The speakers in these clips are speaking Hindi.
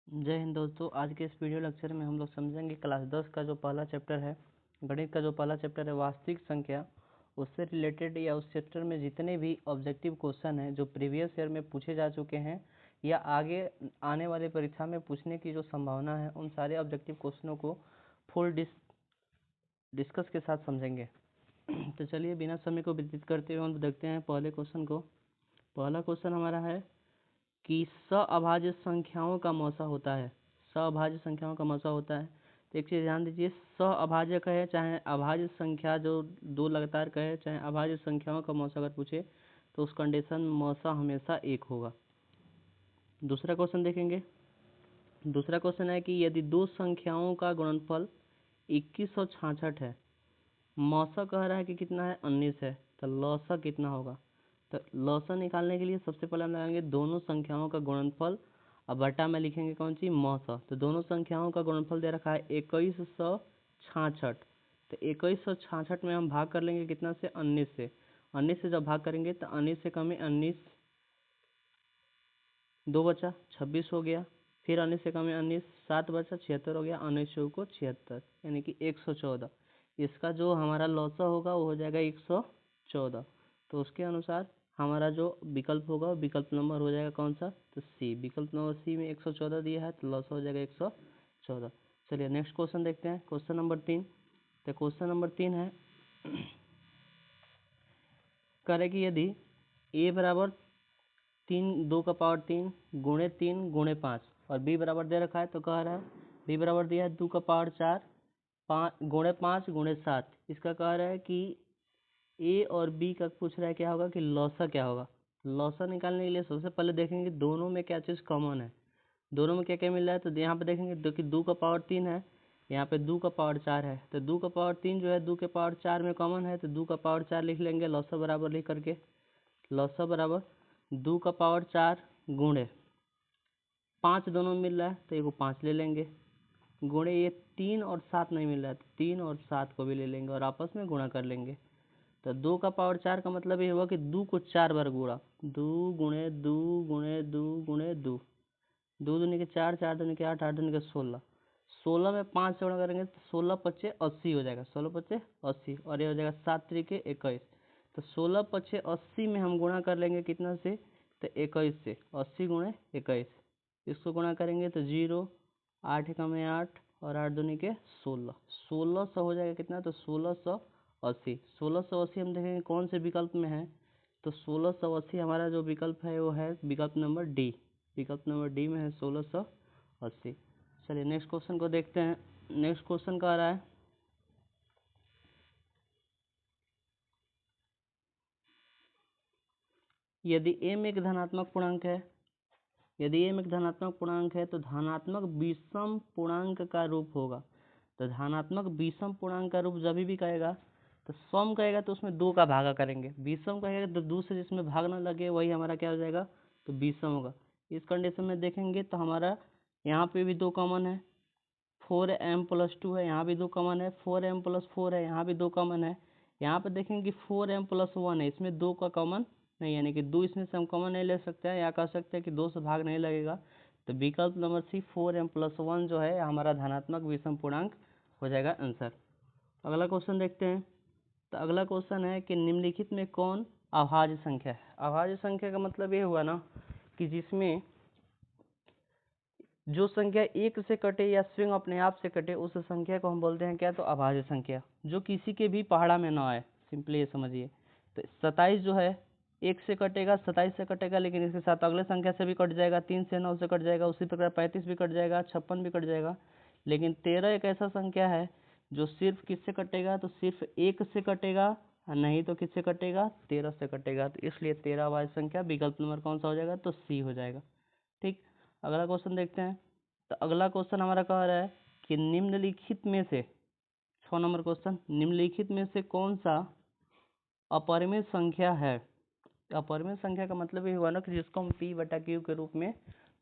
जय हिंद दोस्तों। आज के इस वीडियो लेक्चर में हम लोग समझेंगे क्लास 10 का जो पहला चैप्टर है, गणित का जो पहला चैप्टर है वास्तविक संख्या, उससे रिलेटेड या उस चैप्टर में जितने भी ऑब्जेक्टिव क्वेश्चन हैं जो प्रीवियस ईयर में पूछे जा चुके हैं या आगे आने वाले परीक्षा में पूछने की जो संभावना है, उन सारे ऑब्जेक्टिव क्वेश्चनों को फुल डिस्कस के साथ समझेंगे। तो चलिए बिना समय को व्यतीत करते हुए हम देखते हैं पहले क्वेश्चन को। पहला क्वेश्चन हमारा है कि सअभाज्य संख्याओं का मौसा होता है। सअभाज्य संख्याओं का मौसा होता है। तो एक चीज़ ध्यान दीजिए, सअभाज्य कहे चाहे अभाज्य संख्या जो दो लगातार कहे चाहे अभाज्य संख्याओं का मौसा अगर पूछे तो उस कंडीशन में मौसा हमेशा एक होगा। दूसरा क्वेश्चन देखेंगे। दूसरा क्वेश्चन है कि यदि दो संख्याओं का गुणनफल 2166 है, मौसा कह रहा है कि कितना है 19 है, तो लौसा कितना होगा। तो लौसा निकालने के लिए सबसे पहले हम लगाएंगे दोनों संख्याओं का गुणनफल और बटा में लिखेंगे कौन सी मौसा। तो दोनों संख्याओं का गुणनफल दे रखा है 2166। तो 2166 में हम भाग कर लेंगे कितना से 19 से। 19 से जब भाग करेंगे तो 19 से कम है 19, 2 बचा 26 हो गया। फिर 19 से कम है 19, 7 बचा 76 हो गया। 19 को 76 यानी कि 114। इसका जो हमारा लौसा होगा वो हो जाएगा 114। तो उसके अनुसार हमारा जो विकल्प होगा विकल्प नंबर हो जाएगा कौन सा, तो सी। विकल्प नंबर सी में 114 दिया है तो लौसा हो जाएगा 114। चलिए नेक्स्ट क्वेश्चन देखते हैं, क्वेश्चन नंबर 3। तो क्वेश्चन नंबर 3 है करे कि यदि ए बराबर 2 का पावर 3 गुणे 3 गुणे 5 और बी बराबर दे रखा है, तो कह रहा है बी बराबर दिया है 2 का पावर 4 गुणे 5 गुणे 7। इसका कह रहा है कि ए और बी का पूछ रहा है क्या होगा कि लौसा क्या होगा। लौसा निकालने के लिए सबसे पहले देखेंगे दोनों में क्या चीज़ कॉमन है, दोनों में क्या क्या मिल रहा है। तो यहाँ पे देखेंगे कि 2 का पावर 3 है, यहाँ पे 2 का पावर 4 है। तो 2 का पावर 3 जो है 2 के पावर 4 में कॉमन है, तो 2 का पावर 4 लिख लेंगे लौसा बराबर लिख करके। लौसा बराबर 2 का पावर 4 गुणे 5 दोनों में मिल रहा है तो एगो 5 ले लेंगे, गुणे ये 3 और 7 नहीं मिल रहा है तो 3 और 7 को भी ले लेंगे और आपस में गुणा कर लेंगे। तो 2 का पावर 4 का मतलब ये हुआ कि 2 को 4 बार गुणा, 2 गुणे 2 गुणे 2 गुणे 2, 2 दूनी के 4, 4 दूनी के 8, 8 दूनी के 16, 16 में 5 से गुणा करेंगे तो 16 पच्चे 80 हो जाएगा, 16 पच्चे 80 और ये हो जाएगा 7 त्रिके 21। तो 16 पच्चे 80 में हम गुणा कर लेंगे कितना से, तो 21 से। 80 गुणे 21 इसको गुणा करेंगे तो 0, 8 एकम में 8 और 8 दूनी के 16, 1600 हो जाएगा कितना, तो 1680। 1680 हम देखेंगे कौन से विकल्प में है, तो 1680 हमारा जो विकल्प है वो है विकल्प नंबर डी। विकल्प नंबर डी में है 1680। चलिए नेक्स्ट क्वेश्चन को देखते हैं। नेक्स्ट क्वेश्चन का आ रहा है यदि m एक धनात्मक पूर्णांक है, यदि m एक धनात्मक पूर्णांक है तो धनात्मक विषम पूर्णांक का रूप होगा। तो धनात्मक विषम पूर्णांक का रूप जब भी कहेगा तो सम कहेगा तो उसमें 2 का भागा करेंगे, विषम कहेगा तो 2 से जिसमें भाग ना लगे वही हमारा क्या हो जाएगा, तो विषम होगा। इस कंडीशन में देखेंगे तो हमारा यहाँ पे भी 2 कॉमन है, 4m+2 है, यहाँ भी 2 कॉमन है, 4m+4 है, यहाँ भी 2 कॉमन है। यहाँ पे देखेंगे कि 4m+1 है, इसमें 2 का कॉमन नहीं, यानी कि 2 इसमें से हम कॉमन नहीं ले सकते हैं या कह सकते हैं कि 2 से भाग नहीं लगेगा। तो विकल्प नंबर सी 4m+1 जो है हमारा धनात्मक विषम पूर्णांक हो जाएगा आंसर। अगला क्वेश्चन देखते हैं। तो अगला क्वेश्चन है कि निम्नलिखित में कौन अभाज्य संख्या है। अभाज्य संख्या का मतलब ये हुआ ना कि जिसमें जो संख्या एक से कटे या स्वयं अपने आप से कटे उस संख्या को हम बोलते हैं क्या, तो अभाज्य संख्या, जो किसी के भी पहाड़ा में ना आए, सिंपली ये समझिए। तो 27 जो है एक से कटेगा, 27 से कटेगा, लेकिन इसके साथ अगले संख्या से भी कट जाएगा, 3 से 9 से कट जाएगा, उसी प्रकार 35 भी कट जाएगा, 56 भी कट जाएगा। लेकिन 13 एक ऐसा संख्या है जो सिर्फ किससे कटेगा, तो सिर्फ 1 से कटेगा, नहीं तो किससे कटेगा, 13 से कटेगा। तो इसलिए 13 अभाज्य संख्या विकल्प नंबर कौन सा हो जाएगा, तो सी हो जाएगा। ठीक, अगला क्वेश्चन देखते हैं। तो अगला क्वेश्चन हमारा कह रहा है कि निम्नलिखित में से 6 नंबर क्वेश्चन, निम्नलिखित में से कौन सा अपरिमेय संख्या है। अपरिमेय संख्या का मतलब ये हुआ ना कि जिसको हम p/q के रूप में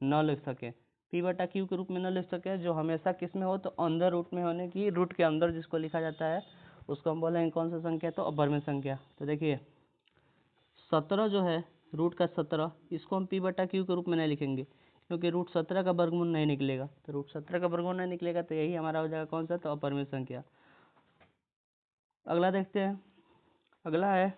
न लिख सके, p/q के रूप में न लिख सके, जो हमेशा किस में हो, तो अंदर रूट में होने की, रूट के अंदर जिसको लिखा जाता है उसको हम बोलेंगे कौन सा संख्या, तो अपरिमेय संख्या। तो देखिए 17 जो है रूट का 17, इसको हम p/q के रूप में नहीं लिखेंगे क्योंकि रूट 17 का वर्गमूल नहीं निकलेगा, तो रूट 17 का वर्गमूल नहीं निकलेगा तो यही हमारा हो जाएगा कौन सा, तो अपरिमेय संख्या। अगला देखते हैं, अगला है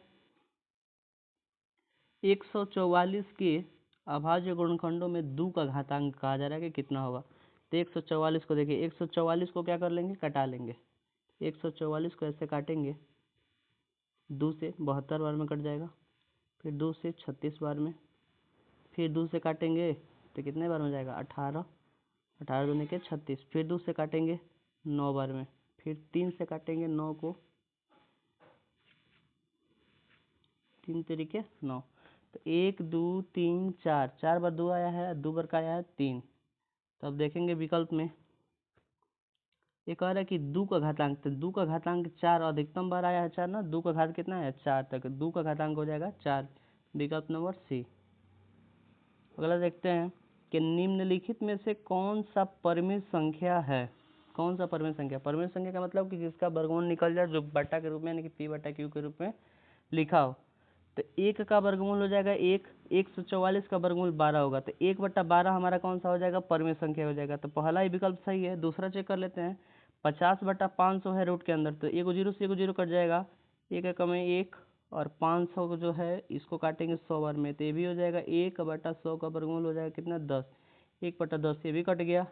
144 के अभाज्य गुणनखंडों में 2 का घातांक कहा जा रहा है कि कितना होगा। तो 144 को देखिए, 144 को क्या कर लेंगे, कटा लेंगे। 144 को ऐसे काटेंगे, 2 से 72 बार में कट जाएगा, फिर 2 से 36 बार में, फिर 2 से काटेंगे तो कितने बार में जाएगा, 18, 18 दूनी के 36, फिर 2 से काटेंगे 9 बार में, फिर 3 से काटेंगे 9 को, 3 तरीके 9, तो 1 2 3 4, 4 बार 2 आया है, 2 बार का आया है 3। तो अब देखेंगे विकल्प में ये कह रहा है कि 2 का घातांक, तो 2 का घातांक 4 अधिकतम बार आया है 4 ना, 2 का घात कितना है 4 तक, 2 का घातांक हो जाएगा 4, विकल्प नंबर सी। अगला देखते हैं कि निम्नलिखित में से कौन सा परिमित संख्या है। कौन सा परिमित संख्या, परिमित संख्या का मतलब कि जिसका वर्गमूल निकल जाए, जो बट्टा के रूप में यानी कि पी बट्टा क्यू के रूप में लिखा हो। तो 1 का वर्गमूल हो जाएगा 1, 144 का वर्गमूल 12 होगा, तो 1/12 हमारा कौन सा हो जाएगा, परिमित संख्या हो जाएगा। तो पहला ही विकल्प सही है। दूसरा चेक कर लेते हैं, 50/500 है रूट के अंदर, तो 1 0 से 1 0 कट जाएगा, 1 एक में 1 और 500 जो है इसको काटेंगे 100 बार में, तो ये भी हो जाएगा 1/100 का वर्गमूल हो जाएगा कितना, 10, 1/10 ये भी कट गया,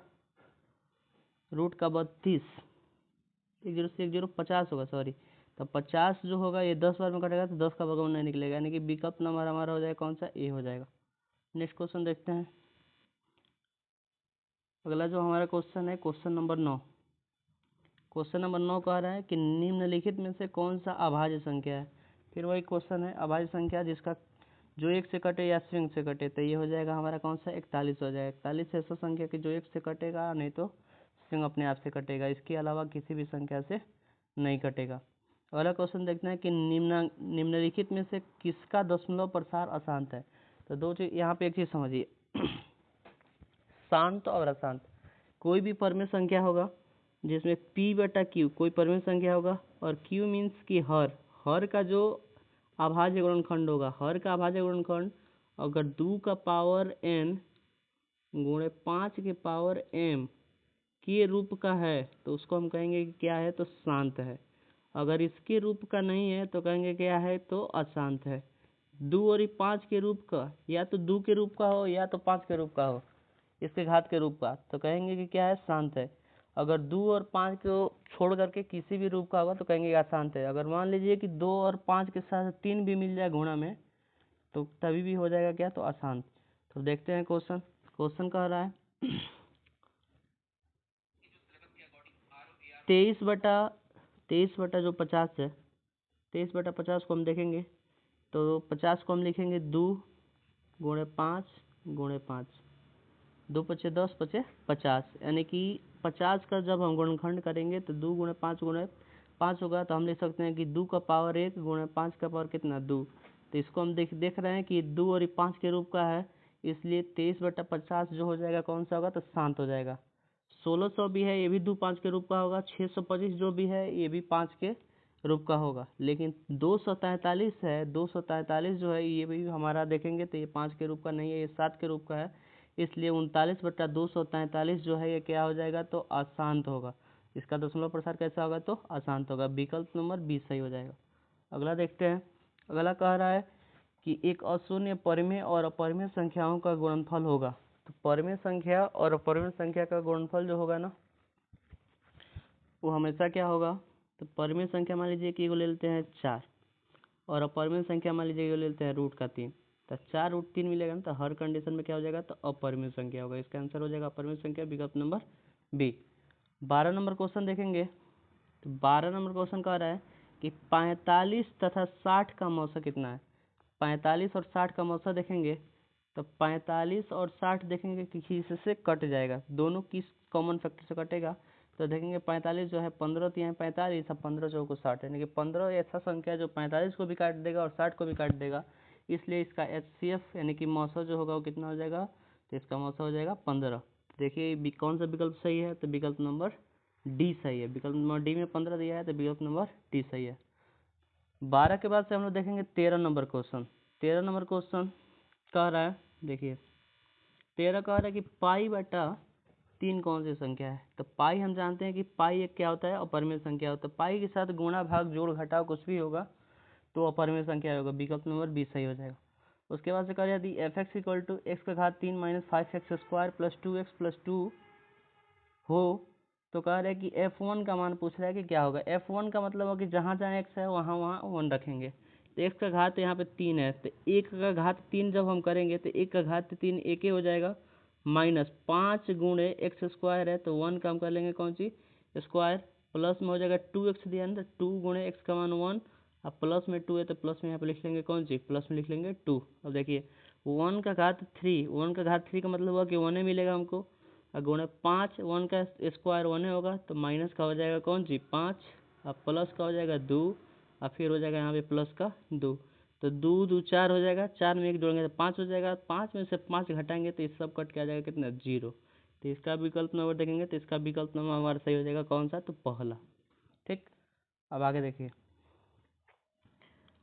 रूट का 32, 1 0 से 1 0 50 होगा, सॉरी, तो 50 जो होगा ये 10 बार में कटेगा तो 10 का वर्गमूल नहीं निकलेगा, यानी कि विकल्प नंबर हमारा हो जाएगा कौन सा, ए हो जाएगा। नेक्स्ट क्वेश्चन देखते हैं। अगला जो हमारा क्वेश्चन है क्वेश्चन नंबर 9। क्वेश्चन नंबर 9 कह रहा है कि निम्नलिखित में से कौन सा अभाज्य संख्या है। फिर वही क्वेश्चन है, अभाज्य संख्या जिसका जो 1 से कटे या स्विंग से कटे, तो ये हो जाएगा हमारा कौन सा, 41 हो जाएगा। 41 ऐसा संख्या कि जो 1 से कटेगा, नहीं तो स्विंग अपने आप से कटेगा, इसके अलावा किसी भी संख्या से नहीं कटेगा। अगला क्वेश्चन देखते हैं कि निम्नलिखित में से किसका दशमलव प्रसार अशांत है। तो दो चीज यहाँ पे, एक चीज समझिए, शांत और अशांत, कोई भी परिमेय संख्या होगा जिसमें p/q कोई परिमेय संख्या होगा, और q मीन्स कि हर का जो अभाज्य गुणनखंड होगा, हर का अभाज्य गुणनखंड अगर 2 का पावर n गुणे 5 के पावर m के रूप का है तो उसको हम कहेंगे कि क्या है, तो शांत है। अगर इसके रूप का नहीं है तो कहेंगे क्या है, तो अशांत है। 2 और 5 के रूप का, या तो 2 के रूप का हो या तो 5 के रूप का हो, इसके घात के रूप का, तो कहेंगे कि क्या है, शांत है। अगर 2 और 5 को छोड़ करके किसी भी रूप का होगा तो कहेंगे अशांत है। अगर मान लीजिए कि 2 और 5 के साथ 3 भी मिल जाए गुणा में, तो तभी भी हो जाएगा क्या, तो अशांत। तो देखते हैं क्वेश्चन, क्वेश्चन कह रहा है 23/जो 50 है, 23/50 को हम देखेंगे तो 50 को हम लिखेंगे 2 गुणे 5 गुणे 5, 2 पचे 10 पचे 50, यानी कि 50 का जब हम गुणनखंड करेंगे तो 2 गुणे 5 गुणे 5 होगा, तो हम लिख सकते हैं कि 2 का पावर 1 गुणे 5 का पावर कितना, 2। तो इसको हम देख रहे हैं कि 2 और 5 के रूप का है, इसलिए 23/50 जो हो जाएगा कौन सा होगा, तो शांत हो जाएगा। 1600 भी है, ये भी 2 5 के रूप का होगा। 625 जो भी है ये भी 5 के रूप का होगा। लेकिन 243 है, 243 जो है ये भी हमारा देखेंगे तो ये 5 के रूप का नहीं है, ये 7 के रूप का है, इसलिए 39/243 जो है ये क्या हो जाएगा, तो अशांत होगा। इसका दशमलव प्रसार कैसा होगा, तो अशांत होगा, विकल्प नंबर 20 सही हो जाएगा। अगला देखते हैं, अगला कह रहा है कि एक अशून्य परिमेय और अपरिमेय संख्याओं का गुणनफल होगा। तो परिमेय संख्या और अपरिमेय संख्या का गुणनफल जो होगा ना, वो हमेशा क्या होगा, तो परिमेय संख्या मान लीजिए कि ले लेते हैं 4, और अपरिमेय संख्या मान लीजिए ले लेते हैं रूट का 3, तो 4 रूट 3 मिलेगा ना, तो हर कंडीशन में क्या हो जाएगा, तो अपरिमेय संख्या होगा। इसका आंसर हो जाएगा अपरिमेय संख्या, विकल्प नंबर बी। 12 नंबर क्वेश्चन देखेंगे, तो 12 नंबर क्वेश्चन कह रहा है कि 45 तथा 60 का मौसा कितना है। 45 और 60 का मौसा देखेंगे तो 45 और 60 देखेंगे कि किसी से कट जाएगा, दोनों किस कॉमन फैक्टर से कटेगा, तो देखेंगे 45 जो है 15 तो यहाँ 45 और 15 चौको 60, यानी कि 15 ऐसा संख्या जो 45 को भी काट देगा और 60 को भी काट देगा, इसलिए इसका HCF यानी कि मौसा जो होगा वो कितना हो जाएगा, तो इसका मौसा हो जाएगा 15। देखिए कौन सा विकल्प सही है, तो विकल्प नंबर डी सही है। विकल्प नंबर डी में 15 दिया है, तो विकल्प नंबर डी सही है। 12 के बाद से हम लोग देखेंगे 13 नंबर क्वेश्चन। 13 नंबर क्वेश्चन कह रहा है, देखिए 13 कह रहा है कि पाई बटा 3 कौन सी संख्या है। तो पाई हम जानते हैं कि पाई एक क्या होता है, अपरिमेय संख्या होता है। पाई के साथ गुणा भाग जोड़ घटाव कुछ भी होगा तो अपरिमेय संख्या होगा। विकल्प नंबर बी सही हो जाएगा। उसके बाद से कह यदि F X equal to X का घात 3 minus 5x² plus 2x plus 2 हो तो कह रहा है कि f1 का मान पूछ रहा है कि क्या होगा। f1 का मतलब है कि जहाँ जहाँ x है वहाँ वहाँ 1 रखेंगे। तो x का घात यहाँ पे 3 है, तो 1 का घात 3 जब हम करेंगे तो 1 का घात 3 1 ही हो जाएगा, माइनस 5 गुणे x² है तो 1 का हम कर लेंगे कौन सी स्क्वायर, प्लस में हो जाएगा 2x दिया है, 2 गुणे x का मान 1, अब प्लस में 2 है तो प्लस में यहाँ पे लिख लेंगे कौन सी, प्लस में लिख लेंगे 2। अब देखिए 1 का घात 3, 1 का घात 3 का मतलब हुआ कि 1 मिलेगा हमको, और गुणे 5, 1 का स्क्वायर 1 होगा तो माइनस का हो जाएगा कौन सी 5, अब प्लस का हो जाएगा 2, और फिर हो जाएगा यहाँ पे प्लस का 2, तो 2 2 4 हो जाएगा, 4 में 1 जोड़ेंगे तो 5 हो जाएगा, 5 में से 5 घटाएंगे तो इस सब कट के आ जाएगा कितना 0। तो इसका विकल्प नंबर देखेंगे तो इसका विकल्प नंबर हमारा सही हो जाएगा कौन सा, तो पहला। ठीक, अब आगे देखिए,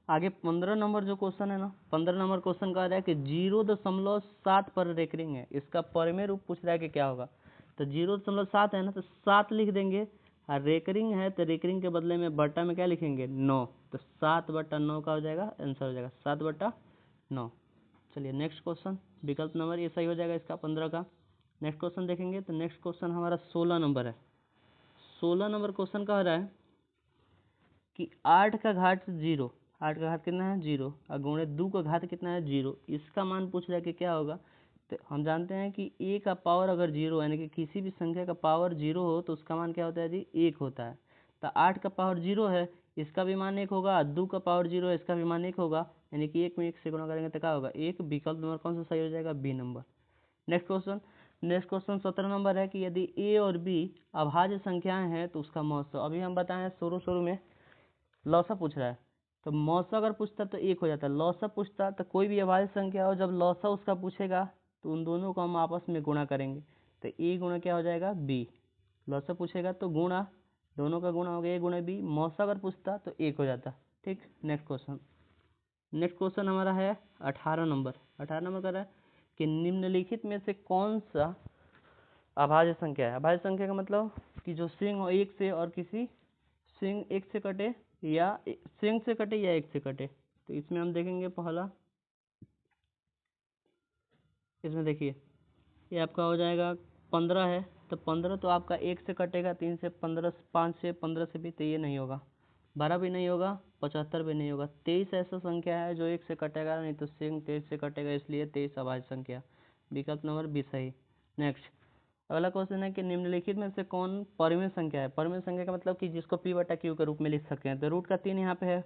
आगे 15 नंबर जो क्वेश्चन है ना, 15 नंबर क्वेश्चन कह रहा है कि 0.7 पर रेकरिंग है, इसका परिमेय रूप पूछ रहा है कि क्या होगा। तो 0.7 है ना, तो 7 लिख देंगे, और रेकरिंग है तो रेकरिंग के बदले में बटा में क्या लिखेंगे 9, तो 7/9 का हो जाएगा, आंसर हो जाएगा 7/9। चलिए नेक्स्ट क्वेश्चन, विकल्प नंबर ये सही हो जाएगा इसका 15 का। नेक्स्ट क्वेश्चन देखेंगे तो नेक्स्ट क्वेश्चन हमारा 16 नंबर है। 16 नंबर क्वेश्चन कह रहा है कि 8 का घात 0, 8 का घात कितना है 0, और गुणे 2 का घात कितना है 0, इसका मान पूछ रहा है कि क्या होगा। तो हम जानते हैं कि a का पावर अगर 0 यानी कि किसी भी संख्या का पावर 0 हो तो उसका मान क्या होता है जी 1 होता है। तो 8 का पावर 0 है, इसका भी मान 1 होगा, 2 का पावर 0 है, इसका भी मान 1 होगा, यानी कि 1 में 1 से गुणा करेंगे तो क्या होगा 1। विकल्प नंबर कौन सा सही हो जाएगा, B number. Next question, next question 17 number है कि यदि a और b अभाज्य संख्याएं हैं तो उसका मौसा। अभी हम बताएं शुरू में लौसा पूछ रहा है, तो मौसा अगर पूछता तो 1 हो जाता, लौसा पूछता तो कोई भी अभाज्य संख्या हो, जब लौसा उसका पूछेगा तो उन दोनों को हम आपस में गुणा करेंगे, तो a गुणा क्या हो जाएगा b, लौसा पूछेगा तो गुणा, दोनों का गुणा हो गया a गुणा b, मौसा अगर पूछता तो 1 हो जाता। ठीक, नेक्स्ट क्वेश्चन, नेक्स्ट क्वेश्चन हमारा है 18 नंबर। 18 नंबर कर रहा है कि निम्नलिखित में से कौन सा अभाज्य संख्या है। अभाज्य संख्या का मतलब कि जो सिंह 1 से और किसी सिंह 1 से कटे या सिंह से कटे या 1 से कटे। तो इसमें हम देखेंगे पहला, इसमें देखिए ये आपका हो जाएगा 15 है, तो 15 तो आपका 1 से कटेगा, 3 से 15, 5 से 15 से भी, तो ये नहीं होगा, 12 भी नहीं होगा, 75 भी नहीं होगा। 23 ऐसा संख्या है जो 1 से कटेगा, नहीं तो सिंह 23 से कटेगा, इसलिए 23 अभाज्य संख्या। विकल्प नंबर बी सही। नेक्स्ट अगला क्वेश्चन है कि निम्नलिखित में से कौन परिमेय संख्या है। परिमेय संख्या का मतलब कि जिसको p/q के रूप में लिख सकते हैं। तो रूट का 3 यहाँ पे है,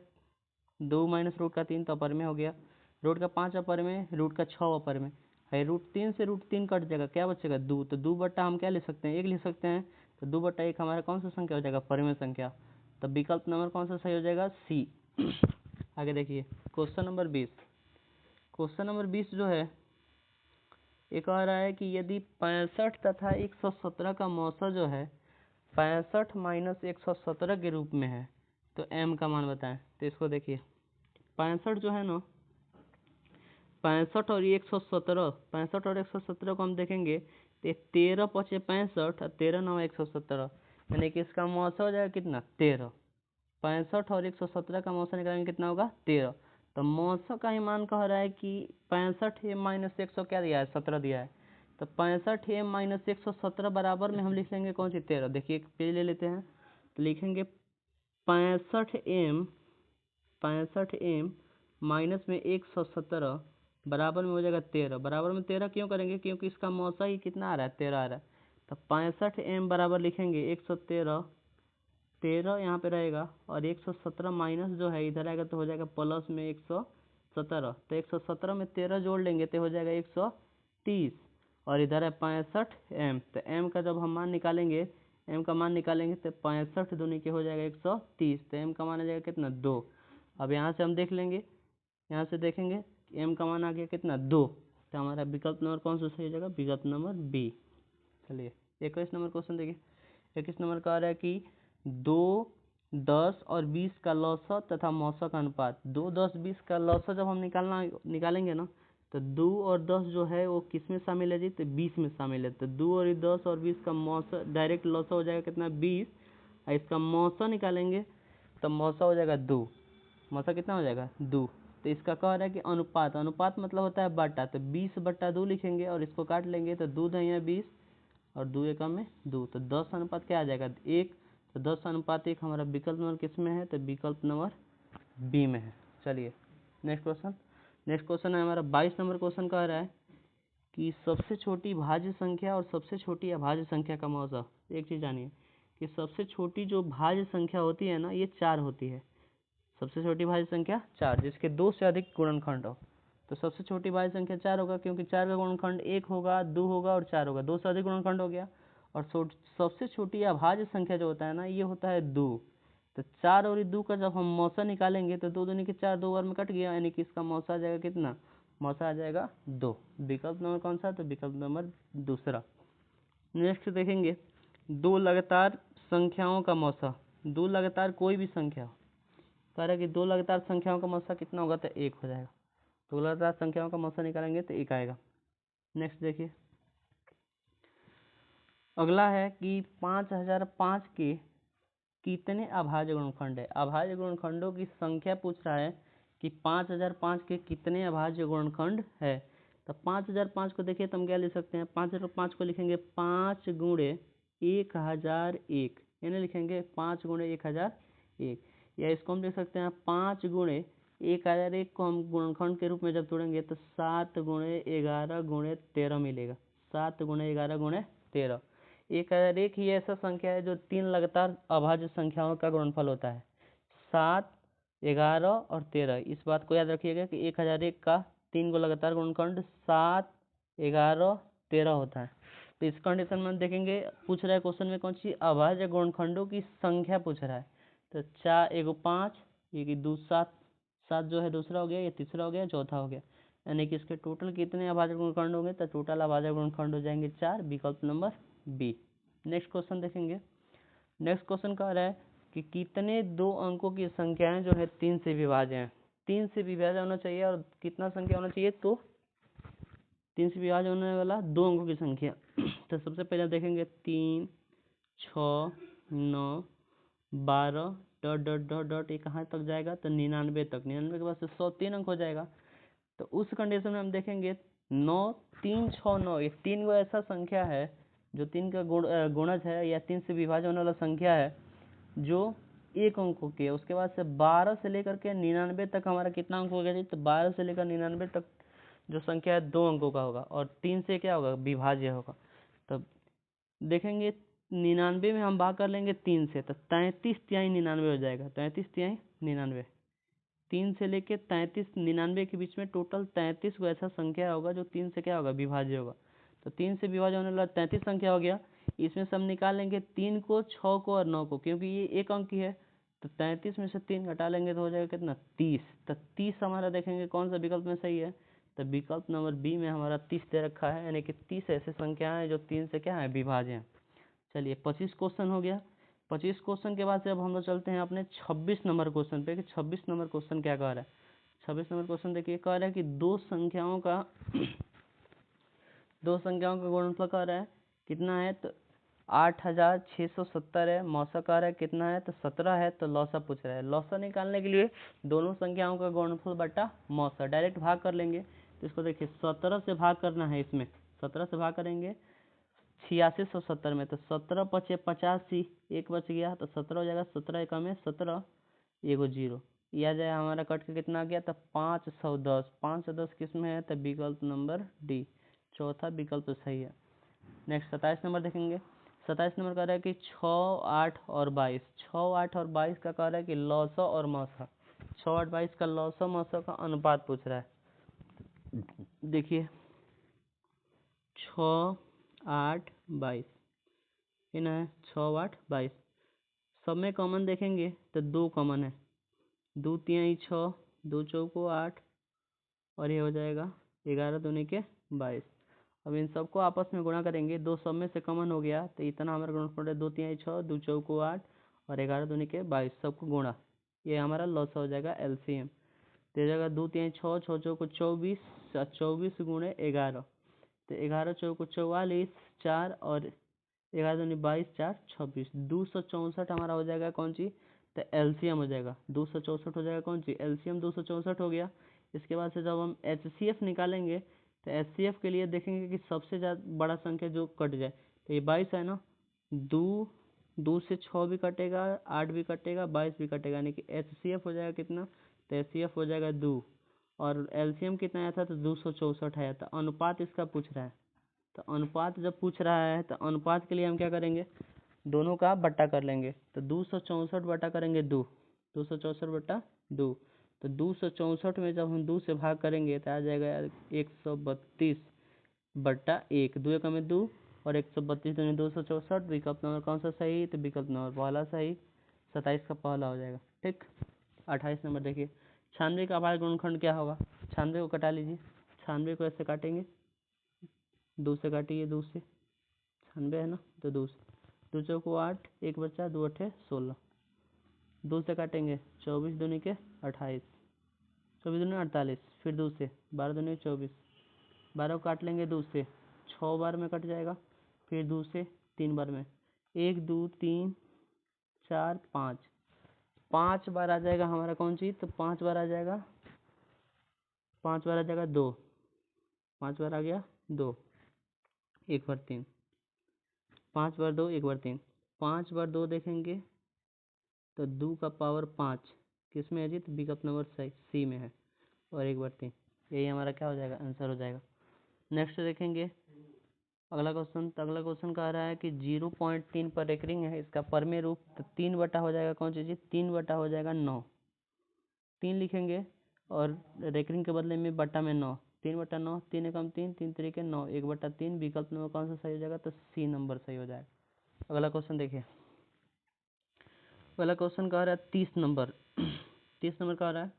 2 माइनस रूट का 3 तो अपरिमेय हो गया, रूट का 5 अपरिमेय, रूट का 6 अपरिमेय है, रूट 3 से रूट 3 कट जाएगा, क्या बचेगा 2, तो 2 बट्टा हम क्या लिख सकते हैं 1 लिख सकते हैं, तो 2/1 हमारा कौन सा संख्या हो जाएगा परिमेय संख्या। तो विकल्प नंबर कौन सा सही हो जाएगा, सी। आगे देखिए क्वेश्चन नंबर 20। क्वेश्चन नंबर 20 जो है ये कह रहा है कि यदि 65 तथा 117 का मौसा जो है 65 माइनस 117 के रूप में है तो m का मान बताएं। तो इसको देखिए 65 जो है ना, 65 और 117, 65 और 117 को हम देखेंगे तो 13 × 5 = 65 और 13 × 9 = 117, यानी कि इसका मौसा हो जाएगा कितना 13। 65 और 117 का मौसा निकालेंगे कितना होगा 13। तो मौसा का ही मान कह रहा है कि 65m - 100 क्या दिया है 17 दिया है, तो 65m - 117 बराबर में हम लिख लेंगे कौन सी 13। देखिए एक पेज ले लेते हैं तो लिखेंगे 65m माइनस में 117 बराबर में हो जाएगा 13। बराबर में 13 क्यों करेंगे, क्योंकि इसका मौसा ही कितना आ रहा है 13 आ रहा है। तो 65m बराबर लिखेंगे 113, 13 यहाँ पे रहेगा, और 117 माइनस जो है इधर आएगा तो हो जाएगा प्लस में 117, तो 117 में 13 जोड़ लेंगे तो हो जाएगा 130, और इधर है 65m, तो m का जब हम मान निकालेंगे, m का मान निकालेंगे तो 65 दूनी के हो जाएगा 130, तो m का मान आ जाएगा कितना 2। अब यहाँ से हम देख लेंगे, यहाँ से देखेंगे m का मान आ गया कितना 2, तो हमारा विकल्प नंबर कौन सा सही हो जाएगा, विकल्प नंबर बी। चलिए 21 नंबर क्वेश्चन देखिए। 21 नंबर का आ रहा है कि 2, 10 और 20 का लौसा तथा मौसा का अनुपात। 2, 10, 20 का लौसा जब हम निकालेंगे ना तो 2 और 10 जो है वो किस में शामिल है जी, तो 20 में शामिल है। तो 2 और 10 और 20 का मौसा डायरेक्ट लौसा हो जाएगा कितना, 20। और इसका मौसा निकालेंगे तो मौसा हो जाएगा 2। मौसा कितना हो जाएगा, 2। तो इसका कह रहा है कि अनुपात, अनुपात मतलब होता है बटा, तो 20/2 लिखेंगे और इसको काट लेंगे तो 2 × 20 और 2 एकम में 2, तो 10 अनुपात क्या आ जाएगा, 1। तो 10:1 हमारा विकल्प नंबर किस में है, तो विकल्प नंबर बी में है। चलिए नेक्स्ट क्वेश्चन। नेक्स्ट क्वेश्चन है हमारा 22 नंबर क्वेश्चन कह रहा है कि सबसे छोटी भाज्य संख्या और सबसे छोटी अभाज्य संख्या का मौसा। एक चीज़ जानिए कि सबसे छोटी जो भाज्य संख्या होती है ना, ये 4 होती है। सबसे छोटी भाज्य संख्या 4, जिसके 2 से अधिक गुणनखंड हो। तो सबसे छोटी भाज्य संख्या 4 होगा, क्योंकि 4 का गुणनखंड 1 होगा, 2 होगा और 4 होगा, 2 से अधिक गुणनखंड हो गया। और सबसे छोटी अभाज्य संख्या जो होता है ना, ये होता है 2। तो 4 और 2 का जब हम मौसा निकालेंगे तो 2 दूनी के 4, 2 बार में कट गया, यानी कि इसका मौसा आ जाएगा कितना, मौसा आ जाएगा 2। विकल्प नंबर कौन सा, तो विकल्प नंबर दूसरा। नेक्स्ट देखेंगे 2 लगातार संख्याओं का मौसा। 2 लगातार कोई भी संख्या हो, कह रहा है कि 2 लगातार संख्याओं का मौसा कितना होगा, तो 1 हो जाएगा। 2 लगातार संख्याओं का मौसा निकालेंगे तो 1 आएगा। नेक्स्ट देखिए अगला है कि 5005 के कितने अभाज्य गुणनखंड है। अभाज्य गुणनखंडों की संख्या पूछ रहा है कि 5005 के कितने अभाज्य गुणनखंड है। तो 5005 को देखिए तो हम क्या लिख सकते हैं, 5005 को लिखेंगे 5 × 1001, यानी लिखेंगे 5 × 1001। या इसको हम लिख सकते हैं 5 × 1001 को हम गुणनखंड के रूप में जब तोड़ेंगे तो 7 × 11 × 13 मिलेगा। 7 × 11 × 13। 1001 ही ऐसा संख्या है जो 3 लगातार अभाज्य संख्याओं का गुणनफल होता है, 7, 11 और 13। इस बात को याद रखिएगा कि 1001 का 3 गो लगातार गुणनखंड 7, 11, 13 होता है। तो इस कंडीशन में देखेंगे पूछ रहा है क्वेश्चन में कौन सी अभाज्य गुणनखंडों की संख्या पूछ रहा है। तो 4 1 5, ये 2 7, 7 जो है दूसरा हो गया, ये तीसरा हो गया, चौथा हो गया, यानी कि इसके टोटल कितने अभाज्य गुणनखंड होंगे, तो टोटल अभाज्य गुणनखंड हो जाएंगे 4, विकल्प नंबर बी। नेक्स्ट क्वेश्चन देखेंगे। नेक्स्ट क्वेश्चन कह रहा है कि कितने 2 अंकों की संख्याएं जो है 3 से विभाज्य हैं। 3 से विभाज्य होना चाहिए और कितना संख्या होना चाहिए, तो 3 से विभाज्य होने वाला 2 अंकों की संख्या। तो सबसे पहले देखेंगे 3, 6, 9, 12 डॉट डॉट डॉट डॉट, ये कहाँ तक जाएगा, तो 99 तक। 99 के बाद से 103 अंक हो जाएगा। तो उस कंडीशन में हम देखेंगे 9, 3, 6, 9, ये 3 गो ऐसा संख्या है जो 3 का गुणज है या 3 से विभाजन होने वाला संख्या है जो 1 अंकों की है। उसके बाद से 12 से लेकर के 99 तक हमारा कितना अंक हो गया जी, तो 12 से लेकर 99 तक जो संख्या है 2 अंकों का होगा और 3 से क्या होगा, विभाज्य होगा। तब देखेंगे 99 में हम भाग कर लेंगे 3 से, तो 33 तिहाई 99 हो जाएगा। 33 तिहाई 99, 3 से लेके 33 99 के बीच में टोटल 33 को ऐसा संख्या होगा जो 3 से क्या होगा, विभाज्य होगा। तो 3 से विभाज्य होने वाला 33 संख्या हो गया। इसमें से हम निकाल लेंगे 3 को, 6 को और 9 को, क्योंकि ये 1 अंक की है। तो 33 में से 3 घटा लेंगे तो हो जाएगा कितना, 30। तो 30 हमारा देखेंगे कौन सा विकल्प में सही है, तो विकल्प नंबर बी में हमारा 30 दे रखा है, यानी कि 30 ऐसे संख्याएं हैं जो 3 से क्या है, विभाज्य हैं। चलिए 25 क्वेश्चन हो गया। 25 क्वेश्चन के बाद से अब हम लोग चलते हैं अपने 26 नंबर क्वेश्चन पे कि 26 नंबर क्वेश्चन क्या कह रहा है। 26 नंबर क्वेश्चन देखिए, कह रहा है कि दो संख्याओं का गुणनफल कह रहा है कितना है, तो 8670 है। मौसा कह रहा है कितना है, तो 17 है। तो लौसा पूछ रहा है। लौसा निकालने के लिए दोनों संख्याओं का गुणनफल बटा मौसा डायरेक्ट भाग कर लेंगे। तो इसको देखिए 17 से भाग करना है, इसमें 17 से भाग करेंगे 8670 में, तो 17 × 85, 1 बच गया, तो 17 हो जाएगा। 17 एकम में 17, एगो 0, यह जाए हमारा कट के कितना आ गया, तो 510। 510 किस में है, तो विकल्प नंबर डी, चौथा विकल्प सही है। नेक्स्ट 27 नंबर देखेंगे। 27 नंबर कह रहा है कि 6, 8 और 22। 6, 8 और 22 का कह रहा है कि लौसा और मौसा। 6, 8, 22 का लौसा मौसा का अनुपात पूछ रहा है। देखिए 6, 8, 22 कितना है, 6, 8, 22। सब में कॉमन देखेंगे तो 2 कॉमन है, 2 तिहाई 6, 2 चौको 8 और ये हो जाएगा 11 दूनी के 22। अब इन सबको आपस में गुणा करेंगे, 2 सब में से कॉमन हो गया, तो इतना हमारा गुणनफल है 2 तिहाई 6, 2 चौको 8 और 11 दूनी के 22, सबको गुणा, ये हमारा लॉस हो जाएगा एलसीएम। तो जाएगा 2 तिहाई 6, 6 चौको 24, 24 गुणे 11, तो 11 चौको 44, 4 और 11 दूनी 22, 4 26, 264 हमारा हो जाएगा कौन सी, तो एलसीएम हो जाएगा 264 हो जाएगा कौन सी, एलसीएम 264 हो गया। इसके बाद से जब हम एचसीएफ निकालेंगे तो एचसीएफ के लिए देखेंगे कि सबसे ज़्यादा बड़ा संख्या जो कट जाए, तो ये 22 है ना, 2 से 6 भी कटेगा, 8 भी कटेगा, 22 भी कटेगा, यानी कि एचसीएफ हो जाएगा कितना, तो एचसीएफ हो जाएगा 2, और एलसीएम कितना आया था, तो 264 आया था। अनुपात इसका पूछ रहा है, तो अनुपात जब पूछ रहा है तो अनुपात के लिए हम क्या करेंगे, दोनों का बट्टा कर लेंगे, तो 264 बट्टा करेंगे 264 बट्टा 2, तो 264 में जब हम 2 से भाग करेंगे तो आ जाएगा 132 बट्टा 1, 2 एकम में 2 और 132 दूनी 264। विकल्प नंबर कौन सा सही, तो विकल्प नंबर पहला सही, 27 का पहला हो जाएगा। ठीक, 28 नंबर देखिए, 96 का अभाज्य गुणनखंड क्या होगा, 96 को कटा लीजिए, 96 को ऐसे काटेंगे, 2 से काटिए, 2 से 96 है ना, तो 2 से, 2 चौको 8, 1 बचा, 2 अठे 16, 2 से काटेंगे, 24 दूनी के 28, 24 दूनी 48, फिर 2 से 12 दूनी 24, 12 को काट लेंगे 2 से, 6 बार में कट जाएगा, फिर 2 से 3 बार में, 1 2 3 4 5, 5 बार आ जाएगा हमारा कौन सी, तो 5 बार आ जाएगा, 5 बार आ जाएगा 2, 5 बार आ गया 2, 1 बार 3, 5 बार 2, 1 बार 3, 5 बार 2 देखेंगे तो 2 का पावर 5 किस में है जी, तो विकल्प नंबर सी में है, और 1 बार 3, यही हमारा क्या हो जाएगा, आंसर हो जाएगा। नेक्स्ट देखेंगे अगला क्वेश्चन, तो अगला क्वेश्चन कह रहा है कि 0.3 पर रेकरिंग है, इसका परमेय रूप, तो 3 बटा हो जाएगा कौन सी चीज, 3 बटा हो जाएगा 9, 3 लिखेंगे और रेकरिंग के बदले में बटा में 9, 3 बटा 9, 3 एकम 3, 3 तरीके 9, 1 बटा 3, विकल्प नंबर कौन सा सही हो जाएगा, तो सी नंबर सही हो जाएगा। अगला क्वेश्चन देखिए, अगला क्वेश्चन कह रहा है 30 नंबर 30 नंबर कह रहा है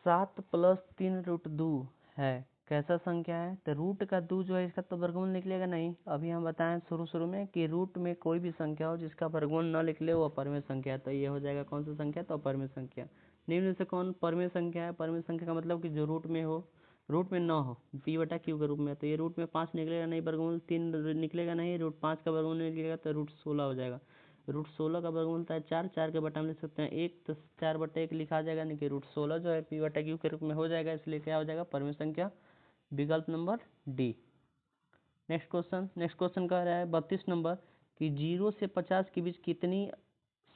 7 + 3√2 है, कैसा संख्या है, तो रूट का 2 जो है इसका तो वर्गमूल निकलेगा नहीं। अभी हम बताएं शुरू में कि रूट में कोई भी संख्या हो जिसका वर्गमूल न निकले वो अपरिमेय संख्या, तो ये हो जाएगा कौन सा संख्या, तो अपरिमेय संख्या। निम्न से कौन परिमेय संख्या है, परिमेय संख्या का मतलब कि जो रूट में हो, रूट में न हो, पी बटा क्यू के रूप में, तो ये रूट में 5 निकलेगा नहीं, वर्गमूल 3 निकलेगा नहीं, रूट 5 का वर्गमूल निकलेगा तो रूट 16 हो जाएगा। रूट 16 का वर्गमूल होता है 4, 4 के बटा में लिख सकते हैं 1, तो 4 बटा 1 लिखा जाएगा, यानी कि रूट 16 जो है पी बटा क्यू के रूप में हो जाएगा, इसलिए क्या हो जाएगा, परिमेय संख्या, विकल्प नंबर डी। नेक्स्ट क्वेश्चन कह रहा है 32 नंबर कि 0 से 50 के बीच कितनी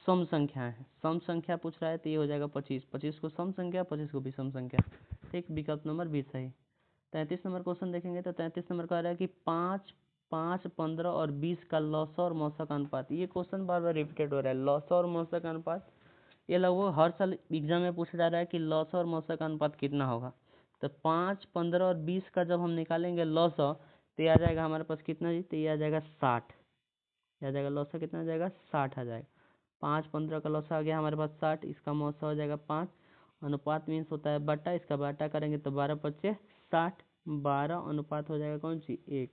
सम संख्याएं हैं, सम संख्या पूछ रहा है, तो ये हो जाएगा 25, 25 को सम संख्या, 25 को विषम संख्या, ठीक, विकल्प नंबर बी सही। 33 नंबर क्वेश्चन देखेंगे तो 33 नंबर कह रहा है कि 5, 5, 15 और 20 का लौसा और मौसा का अनुपात, ये क्वेश्चन बार बार रिपीटेड हो रहा है, लौसा और मौसा का अनुपात, ये लगभग हर साल एग्जाम में पूछा जा रहा है कि लौसा और मौसा का अनुपात कितना होगा, तो 5, 15 और 20 का जब हम निकालेंगे लौसा, तो ये आ जाएगा हमारे पास कितना जी, तो ये आ जाएगा 60, आ जाएगा लौसा कितना आ जाएगा, 60 आ जाएगा। 5, 15 का लौसा आ गया हमारे पास 60, इसका मौसा हो जाएगा 5, अनुपात मीन्स होता है बटा, इसका बटा करेंगे तो 12 पच्चे 60, 12 अनुपात हो जाएगा कौन सी 1,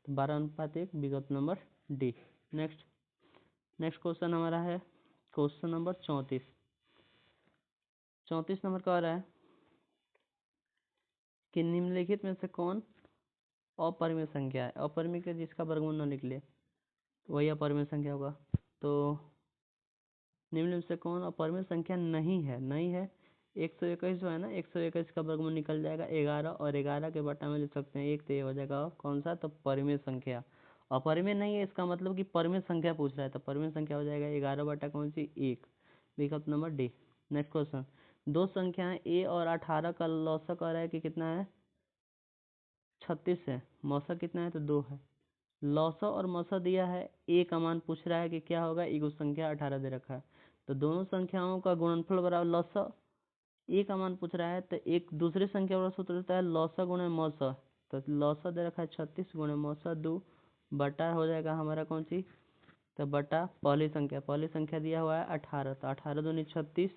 तो 12 अनुपात 1, विकल्प नंबर डी। नेक्स्ट क्वेश्चन हमारा है क्वेश्चन नंबर 34, 34 नंबर का आ रहा है कि निम्नलिखित में से कौन अपरिमेय संख्या है, अपरिमेय के जिसका वर्गमूल न निकले वही अपरिमेय संख्या होगा, तो निम्न में से कौन अपरिमेय संख्या नहीं है, 121 जो है ना, 121 का वर्गमूल निकल जाएगा 11, और 11 के बटा में लिख सकते हैं 1, तो ये हो जाएगा कौन सा, तो परिमेय संख्या। अपरिमेय नहीं है इसका मतलब कि परिमेय संख्या पूछ रहा है, तो परिमेय संख्या हो जाएगा 11 बटा कौन सी 1, विकल्प नंबर डी। नेक्स्ट क्वेश्चन, दो संख्याएं a और 18 का लौसा कह रहा है कि कितना है, 36 है, मौसा कितना है, तो 2 है। लौसा और मौसा दिया है, a का मान पूछ रहा है कि क्या होगा, एक संख्या 18 दे रखा है, तो दोनों संख्याओं का गुणनफल बराबर लौसा, a का मान पूछ रहा है, तो एक दूसरी संख्या वाला सूत्र होता है लौसा गुणे मौसा, तो लौसा दे रखा है 36 गुणे मौसा 2, बटा हो जाएगा हमारा कौन सी, तो बटा पहली संख्या दिया हुआ है 18, तो 18 दूनी 36,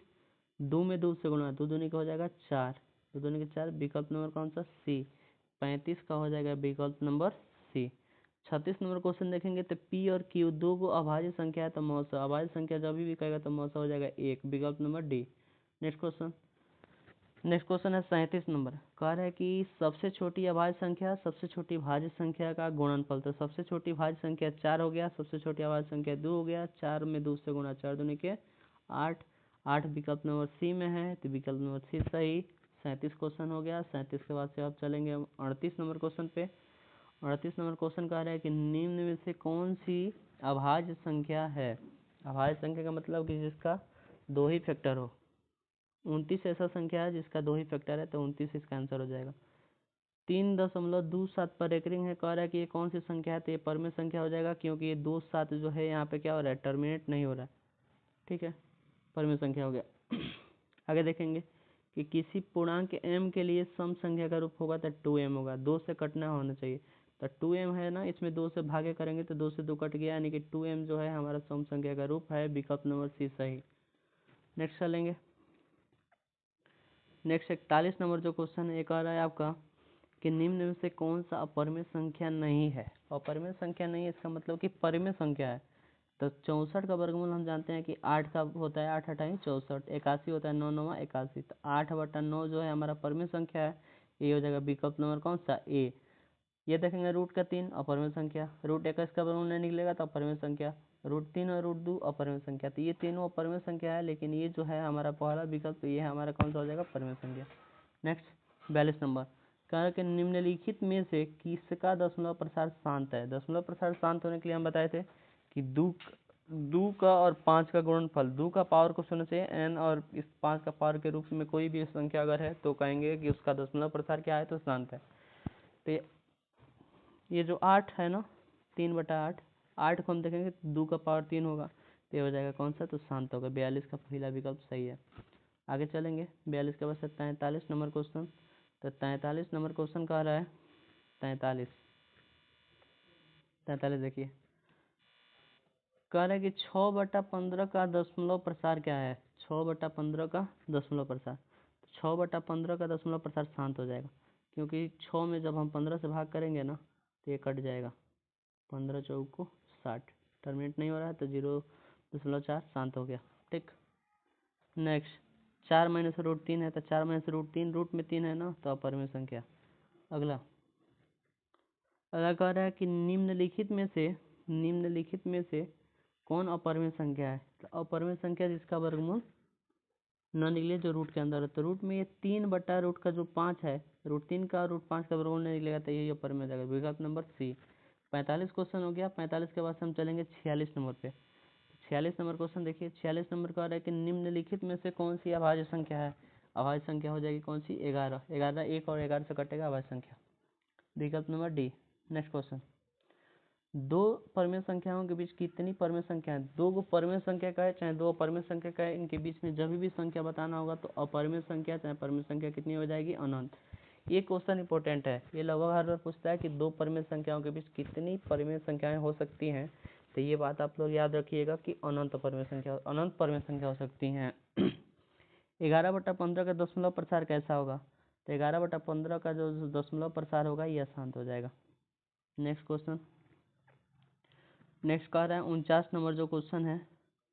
2 में 2 से गुणा, 2 दूनी का हो जाएगा 4, 2 दूनी का 4, विकल्प नंबर कौन सा सी, 35 का हो जाएगा विकल्प नंबर सी। 36 नंबर क्वेश्चन देखेंगे तो पी और क्यू दो को अभाज्य संख्या है, तो मौसा अभाज्य संख्या जब भी कहेगा तो मौसा हो जाएगा 1, विकल्प number D. Next question, next question है 37 नंबर। कह रहा है कि सबसे छोटी अभाज्य संख्या सबसे छोटी भाज्य संख्या का गुणनफल। तो सबसे छोटी भाज्य संख्या 4 हो गया, सबसे छोटी अभाज्य संख्या 2 हो गया, 4 में 2 से गुणा, 4 दूनी के 8, 8 विकल्प नंबर सी में है, तो विकल्प नंबर सी सही। 37 क्वेश्चन हो गया। 37 के बाद से आप चलेंगे 38 नंबर क्वेश्चन पे। 38 नंबर क्वेश्चन कह रहा है कि निम्न में से कौन सी अभाज्य संख्या है। अभाज्य संख्या का मतलब कि जिसका 2 ही फैक्टर हो। 29 ऐसा संख्या है जिसका 2 ही फैक्टर है, तो 29 इसका आंसर हो जाएगा। 3.27 पर एकरिंग है। कह रहा है कि ये कौन सी संख्या है, तो ये परमेय संख्या हो जाएगा, क्योंकि ये 27 जो है यहाँ पे क्या हो रहा है, टर्मिनेट नहीं हो रहा है। ठीक है, परमेय संख्या हो गया। आगे देखेंगे कि किसी पूर्णांक m के लिए सम संख्या का रूप होगा तो 2m होगा। 2 से कटना होना चाहिए, तो 2m है ना, इसमें 2 से भागे करेंगे तो 2 से 2 कट गया, यानी कि 2m जो है हमारा सम संख्या का रूप है। विकल्प नंबर सी सही। नेक्स्ट चलेंगे। नेक्स्ट 41 नंबर जो क्वेश्चन है, एक आ रहा है आपका कि निम्न में से कौन सा अपरिमेय संख्या नहीं है। अपरिमेय संख्या नहीं है, इसका मतलब कि परिमेय संख्या है। तो 64 का वर्गमूल हम जानते हैं कि 8 का होता है, 8 8 64, 81 होता है, 9 9 81, तो 8/9 जो है हमारा परिमेय संख्या है। ये हो जाएगा विकल्प नंबर कौन सा, ए। ये देखेंगे रूट का 3 अपरिमेय संख्या, रूट 21 का वर्गमूल नहीं निकलेगा तो अपरिमेय संख्या, रूट 3 और रूट 2 अपरिमेय संख्या। तो ये तीनों अपरिमेय संख्या है, लेकिन ये जो है हमारा पहला विकल्प, ये हमारा कौन सा हो जाएगा, परिमेय संख्या। Next 42 number. कह रहा है कि निम्नलिखित में से किसका दशमलव प्रसार शांत है। दशमलव प्रसार शांत होने के लिए हम बताए थे कि 2 का और 5 का गुणनफल, 2 का पावर को होना चाहिए n, और इस 5 का पावर के रूप में कोई भी संख्या अगर है तो कहेंगे कि उसका दशमलव प्रसार क्या है, तो शांत है। तो ये जो 8 है ना, 3/8, 8 को हम देखेंगे 2 का पावर 3 होगा, तो ये हो जाएगा कौन सा, तो शांत होगा। 42 का पहला विकल्प सही है। आगे चलेंगे 42 के बाद 43 नंबर क्वेश्चन। तो 43 नंबर क्वेश्चन कह रहा है, 43 देखिए, कह रहा है कि 6/15 का दशमलव प्रसार क्या है। 6/15 का दशमलव प्रसार, 6/15 का दशमलव प्रसार शांत हो जाएगा, क्योंकि 6 में जब हम 15 से भाग करेंगे ना तो ये कट जाएगा, 15 चौको 60, टर्मिनेट नहीं हो रहा है, तो 0.4 शांत हो गया। ठीक। नेक्स्ट 4 माइनस रूट 3 है, तो 4 माइनस रूट 3, रूट में 3 है ना, तो अपरिमेय संख्या। अगला कह रहा है कि निम्नलिखित में से कौन अपरिमेय संख्या है। तो अपरिमेय संख्या जिसका वर्गमूल न निकले, जो रूट के अंदर है। तो रूट में ये 3/रूट का जो 5 है, रूट 3 का रूट 5 का वर्गमूल नहीं निकलेगा, तो यही अपरिमेय हो जाएगा। विकल्प नंबर सी। 45 क्वेश्चन हो गया। 45 के बाद से हम चलेंगे 46 नंबर पे। 46 नंबर क्वेश्चन देखिए। 46 नंबर कह रहा है कि निम्नलिखित में से कौन सी अभाज्य संख्या है। अभाज्य संख्या हो जाएगी कौन सी, 11। 11 1 और 11 से कटेगा, अभाज्य संख्या। विकल्प नंबर डी। नेक्स्ट क्वेश्चन, दो परमेय संख्याओं के बीच कितनी परमेय संख्या है। दो गो परमेय संख्या का है चाहे दो अपरमेय संख्या का है, इनके बीच में जब भी संख्या बताना होगा तो अपरमेय संख्या चाहे परमेय संख्या कितनी हो जाएगी, अनंत। ये क्वेश्चन इंपॉर्टेंट है, ये लगभग हर बार पूछता है कि दो परमेय संख्याओं के बीच कितनी परमेय संख्याएं हो सकती हैं। तो ये बात आप लोग याद रखिएगा कि अनंत परमेय संख्या, अनंत परमेय संख्या हो सकती हैं। 11/15 का दशमलव प्रसार कैसा होगा। तो 11/15 का जो दशमलव प्रसार होगा ये अशांत हो जाएगा। Next question. नेक्स्ट कह रहा है 49 नंबर जो क्वेश्चन है,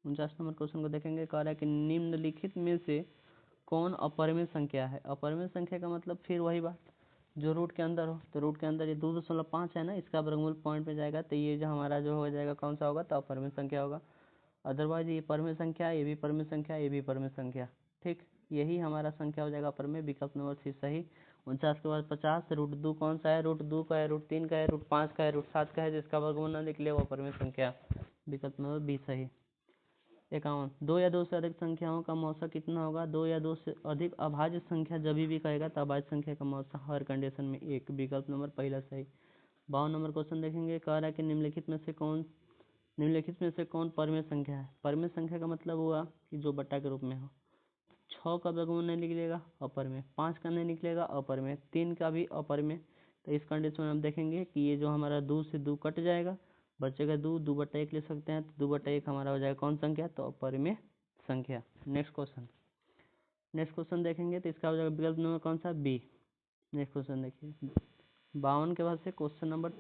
49 नंबर क्वेश्चन को देखेंगे। कह रहा है कि निम्नलिखित में से कौन अपरिमेय संख्या है। अपरिमेय संख्या का मतलब फिर वही बात, जो रूट के अंदर हो। तो रूट के अंदर ये 2.5 है ना, इसका वर्गमूल पॉइंट में जाएगा, तो ये जो हमारा जो हो जाएगा कौन सा होगा, तो अपरिमेय संख्या होगा। अदरवाइज ये परिमेय संख्या, ये भी परिमेय संख्या, ये भी परिमेय संख्या। ठीक, यही हमारा संख्या हो जाएगा अपरिमेय। विकल्प नंबर सी सही। 49 के बाद 50, रूट 2 कौन सा है, रूट 2 का है, रूट 3 का है, रूट 5 का है, रूट 7 का है, जिसका वर्गमूल न निकले वो अपरिमेय संख्या। विकल्प नंबर बी सही। 51, दो या दो से अधिक संख्याओं का मौसा कितना होगा। दो या दो से अधिक अभाज्य संख्या जब भी कहेगा तो अभाज्य संख्या का मौसा हर कंडीशन में 1। विकल्प नंबर पहला सही। 52 नंबर क्वेश्चन देखेंगे। कह रहा है कि निम्नलिखित में से कौन परिमेय संख्या है। परिमेय संख्या का मतलब हुआ कि जो बट्टा के रूप में हो। 6 का वर्गमूल नहीं निकलेगा, अपरिमेय। 5 का नहीं निकलेगा, अपरिमेय। 3 का भी अपरिमेय। तो इस कंडीशन में हम देखेंगे कि ये जो हमारा 2 से 2 कट जाएगा, बचेगा 2/1 ले सकते हैं, तो 2/1 हमारा हो जाएगा कौन संख्या, तो अपरिमेय संख्या। नेक्स्ट क्वेश्चन देखेंगे तो इसका हो जाएगा विकल्प नंबर कौन सा, बी। नेक्स्ट क्वेश्चन देखिए 52 के बाद से क्वेश्चन नंबर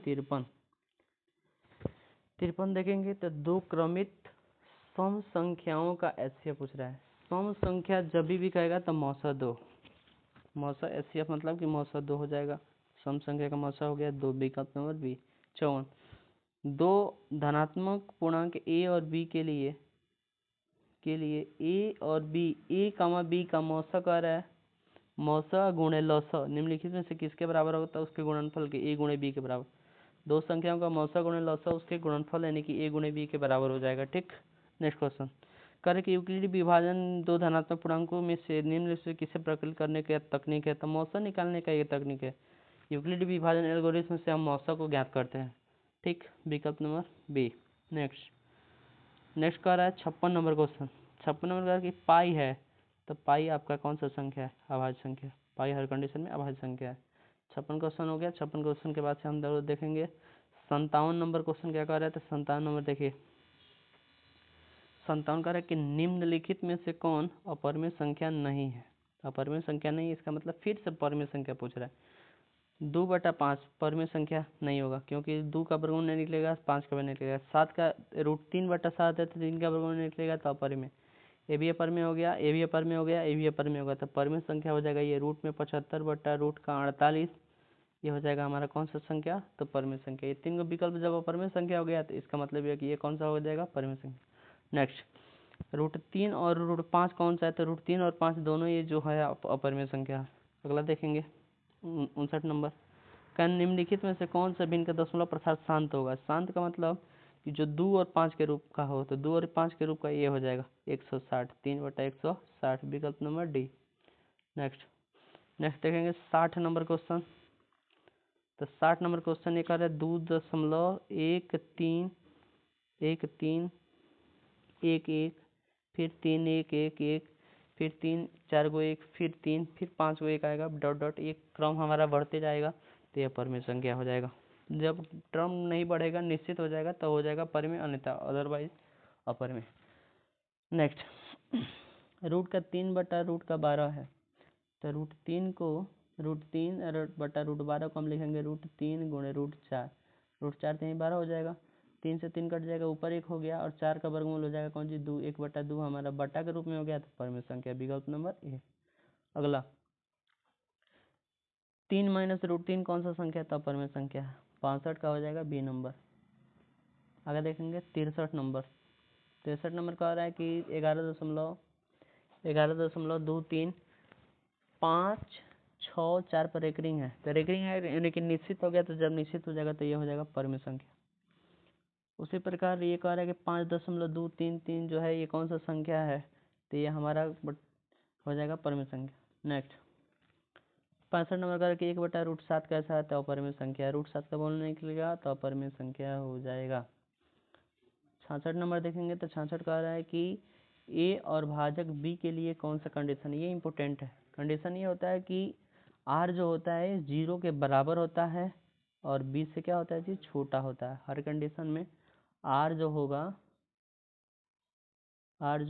53 देखेंगे तो दो क्रमित सम संख्याओं का एचसीएफ पूछ रहा है। सम संख्या जब भी कहेगा तो मौसा 2। मौसा एचसीएफ मतलब कि मौसा 2 हो जाएगा। सम संख्या का मौसा हो गया 2, विकल्प नंबर बी। 54 दो धनात्मक पूर्णांक ए और बी के लिए ए और बी ए कामा बी का मौसा कह रहा है मौसा गुणे लौसा निम्नलिखित में से किसके बराबर होता है उसके गुणनफल के ए गुणे बी के बराबर। दो संख्याओं का मौसा गुणे लौसा उसके गुणनफल यानी कि ए गुणे बी के बराबर हो जाएगा। ठीक, नेक्स्ट क्वेश्चन करे कि यूक्लिडी विभाजन दो धनात्मक पूर्णांकों में से निम्न से किसे प्रकलित करने की तकनीक है। तो मौसा निकालने का ये तकनीक है। यूक्लिडी विभाजन एल्गोरिथम से हम मौसा को ज्ञात करते हैं। ठीक, विकल्प नंबर बी। नेक्स्ट कह रहा है 56 नंबर क्वेश्चन। 56 नंबर का कि पाई है, तो पाई आपका कौन सा संख्या है, अभाज्य संख्या। पाई हर कंडीशन में अभाज्य संख्या है। 56 क्वेश्चन हो गया। 56 क्वेश्चन के बाद से हम जरूर देखेंगे 57 नंबर क्वेश्चन क्या कह रहा है। तो 57 नंबर देखिए, 57 कह रहा है कि निम्नलिखित में से कौन अपरिमेय संख्या नहीं है। अपरिमेय संख्या नहीं, इसका मतलब फिर से परिमेय संख्या पूछ रहा है। 2/5 परिमेय संख्या नहीं होगा क्योंकि 2 का वर्गमूल नहीं निकलेगा, 5 का भी नहीं निकलेगा। 7 का √3/7 है तो 3 का वर्गमूल नहीं निकलेगा तो अपरिमेय। ए भी अपरिमेय हो गया, ए भी अपरिमेय हो गया, ए भी अपरिमेय होगा तो परिमेय संख्या हो जाएगा ये रूट में 75 बटा रूट का 48। ये हो जाएगा हमारा कौन सा संख्या, तो परिमेय संख्या। ये 3 विकल्प जब अपरिमेय संख्या हो गया तो इसका मतलब है कि ये कौन सा हो जाएगा, परिमेय संख्या। नेक्स्ट √3 और √5 कौन सा है, तो √3 और 5 दोनों ये जो है अपरिमेय संख्या है। अगला देखेंगे 59 नंबर का निम्नलिखित में से कौन सा भिन्न का दशमलव प्रसार शांत होगा। शांत का मतलब कि जो 2 और 5 के रूप का हो, तो 2 और 5 के रूप का ये हो जाएगा 160, 3/160, विकल्प नंबर डी। नेक्स्ट देखेंगे 60 नंबर क्वेश्चन। तो 60 नंबर क्वेश्चन ये कर रहे 2.1311 फिर 3.111 फिर 3 4 गो 1 फिर 3 फिर 5 गो 1 आएगा डॉट डॉट, एक क्रम हमारा बढ़ते जाएगा तो यह परिमेय संख्या हो जाएगा। जब टर्म नहीं बढ़ेगा निश्चित हो जाएगा तो हो जाएगा परिमेय, अन्यथा अदरवाइज अपरिमेय। नेक्स्ट रूट का 3 बटा रूट का 12 है, तो √3 को √3 बटा √12 को हम लिखेंगे √3 गुणे √4। √4 3 12 हो जाएगा, 3 से 3 कट जाएगा, ऊपर 1 हो गया और 4 का वर्गमूल हो जाएगा कौन सी 2, 1/2 हमारा बटा के रूप में हो गया तो परिमेय संख्या, विकल्प नंबर ए। अगला 3 - √3 कौन सा संख्या था, परिमेय संख्या है, 65 का हो जाएगा बी नंबर। आगे देखेंगे 63 नंबर। 63 नंबर कह रहा है कि 11.23 पर एक रिंग है, तो रेकरिंग है यानी कि निश्चित हो गया, तो जब निश्चित हो जाएगा तो ये हो जाएगा परिमेय संख्या। उसी प्रकार ये कह रहा है कि 5.233 जो है ये कौन सा संख्या है, तो ये हमारा हो जाएगा परिमेय संख्या। नेक्स्ट 65 नंबर का कि 1/√7 कैसा है, तो अपरिमेय संख्या है, √7 का बोलने निकलेगा तो अपरिमेय संख्या हो जाएगा। 66 नंबर देखेंगे तो 66 कह रहा है कि ए और भाजक बी के लिए कौन सा कंडीशन, ये इंपॉर्टेंट है। कंडीशन ये होता है कि आर जो होता है 0 के बराबर होता है और बी से क्या होता है जी, छोटा होता है। हर कंडीशन में आर जो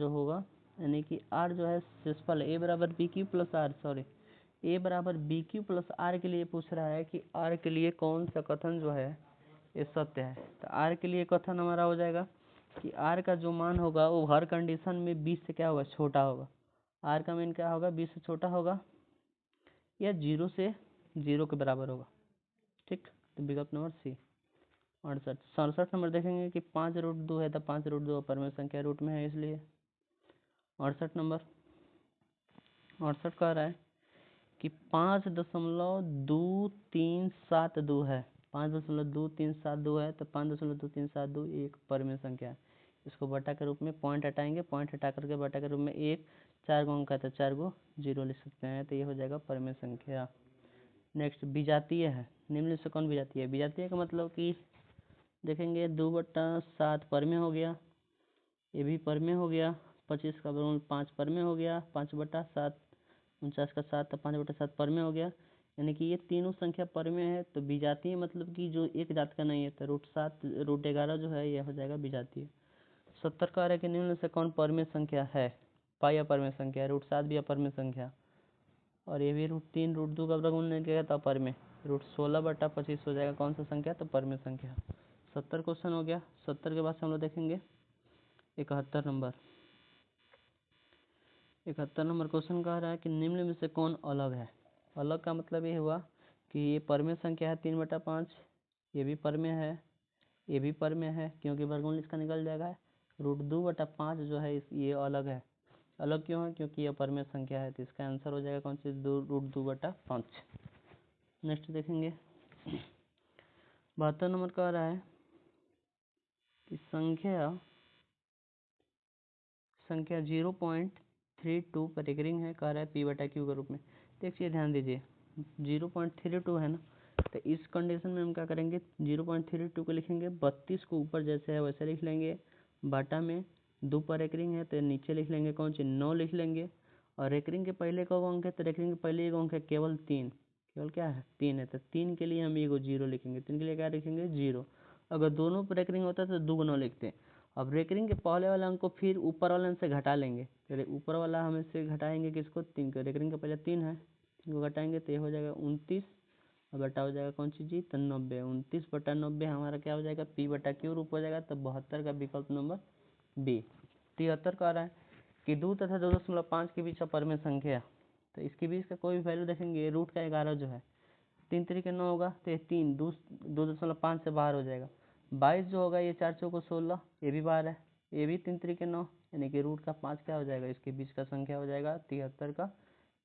होगा यानी कि आर जो है शेषफल ए बराबर B Q plus R, sorry A बराबर बी क्यू प्लस आर के लिए पूछ रहा है कि आर के लिए कौन सा कथन जो है ये सत्य है। तो आर के लिए कथन हमारा हो जाएगा कि आर का जो मान होगा वो हर कंडीशन में 20 से क्या होगा, छोटा होगा। आर का मान क्या होगा, 20 से छोटा होगा या 0 से 0 के बराबर होगा। ठीक, तो विकल्प नंबर सी। 67 नंबर देखेंगे कि 5√2 है तो 5√2 अपरिमेय संख्या रूट में है इसलिए। 68 नंबर 68 कह रहा है कि 5.2372 है, 5.2372 है तो 5.2372 एक परिमेय संख्या है। इसको बटा के रूप में पॉइंट हटाएंगे, पॉइंट हटा करके बटा के रूप में 1 4 गो अंक है तो 4 गो 0 लिख सकते हैं, तो ये हो जाएगा परिमेय संख्या। नेक्स्ट विजातीय है, निम्न से कौन विजातीय है। विजातीय का मतलब कि देखेंगे 2/7 परिमेय हो गया, ये भी परिमेय हो गया, 25 का वर्गमूल 5 परिमेय हो गया, 5/7 49 का 7 तो 5/7 परिमेय हो गया, यानी कि ये तीनों संख्या परिमेय है। तो विजातीय मतलब कि जो एक जात का नहीं है, तो √7 √11 जो है यह हो जाएगा विजातीय। 70 का है कि निम्न से कौन परिमेय संख्या है, पाई अपरिमेय संख्या है, √7 भी अपरिमेय संख्या और ये भी √3 √2 का वर्गमूल नहीं किया तो अपरिमेय, √16/25 हो जाएगा कौन सा संख्या, तो परिमेय संख्या। 70 क्वेश्चन हो गया। 70 के बाद से हम लोग देखेंगे 71 नंबर। 71 नंबर क्वेश्चन कह रहा है कि निम्न में से कौन अलग है। अलग का मतलब ये हुआ कि ये परमेय संख्या है 3/5, ये भी परमेय है, ये भी परमेय है, क्योंकि वर्गमूल इसका निकल जाएगा। √2/5 जो है ये अलग है। अलग क्यों है? क्योंकि ये परमेय संख्या है, तो इसका आंसर हो जाएगा कौन सी? √2/5। नेक्स्ट देखेंगे 72 नंबर का आ रहा है कि संख्या 0.32 पर एक रिंग है, कह रहा है P/Q के रूप में। देखिए ध्यान दीजिए 0.32 है ना, तो इस कंडीशन में हम क्या करेंगे? 0.32 को लिखेंगे, 32 को ऊपर जैसे है वैसे लिख लेंगे, बाटा में 2 पर एक रिंग है तो नीचे लिख लेंगे कौन सी? 9 लिख लेंगे। और एक रिंग के पहले का अंक है तो एक रिंग के पहले एक अंक है केवल 3, केवल क्या है? 3 है, तो 3 के लिए हम एगो 0 लिखेंगे, 3 के लिए क्या लिखेंगे? 0। अगर दोनों पर एक रिंग होता तो दुगुना लिखते हैं। अब रेकरिंग के पहले वाले अंक को फिर ऊपर वाले अंक से घटा लेंगे, तो ऊपर वाला हम इससे घटाएंगे किसको? 3 को। रेकरिंग का पहले 3 है, 3 को घटाएंगे तो ये हो जाएगा 29, और बटा हो जाएगा कौन सी चीज? तो 90। 29/90 हमारा क्या हो जाएगा? P/Q रूप हो जाएगा। तो 72 का विकल्प नंबर बी। 73 का आ रहा है कि 2 तथा 2.5 के बीच अपरिमेय संख्या, तो इसके बीच का कोई भी वैल्यू देखेंगे, रूट का 11 जो है 3 3 9 होगा, तो ये 3 2.5 से बाहर हो जाएगा। 22 जो होगा ये 4 चौको 16, ये भी बाहर है, ये भी 3 3 9, यानी कि रूट का 5 क्या हो जाएगा? इसके बीच का संख्या हो जाएगा 73 का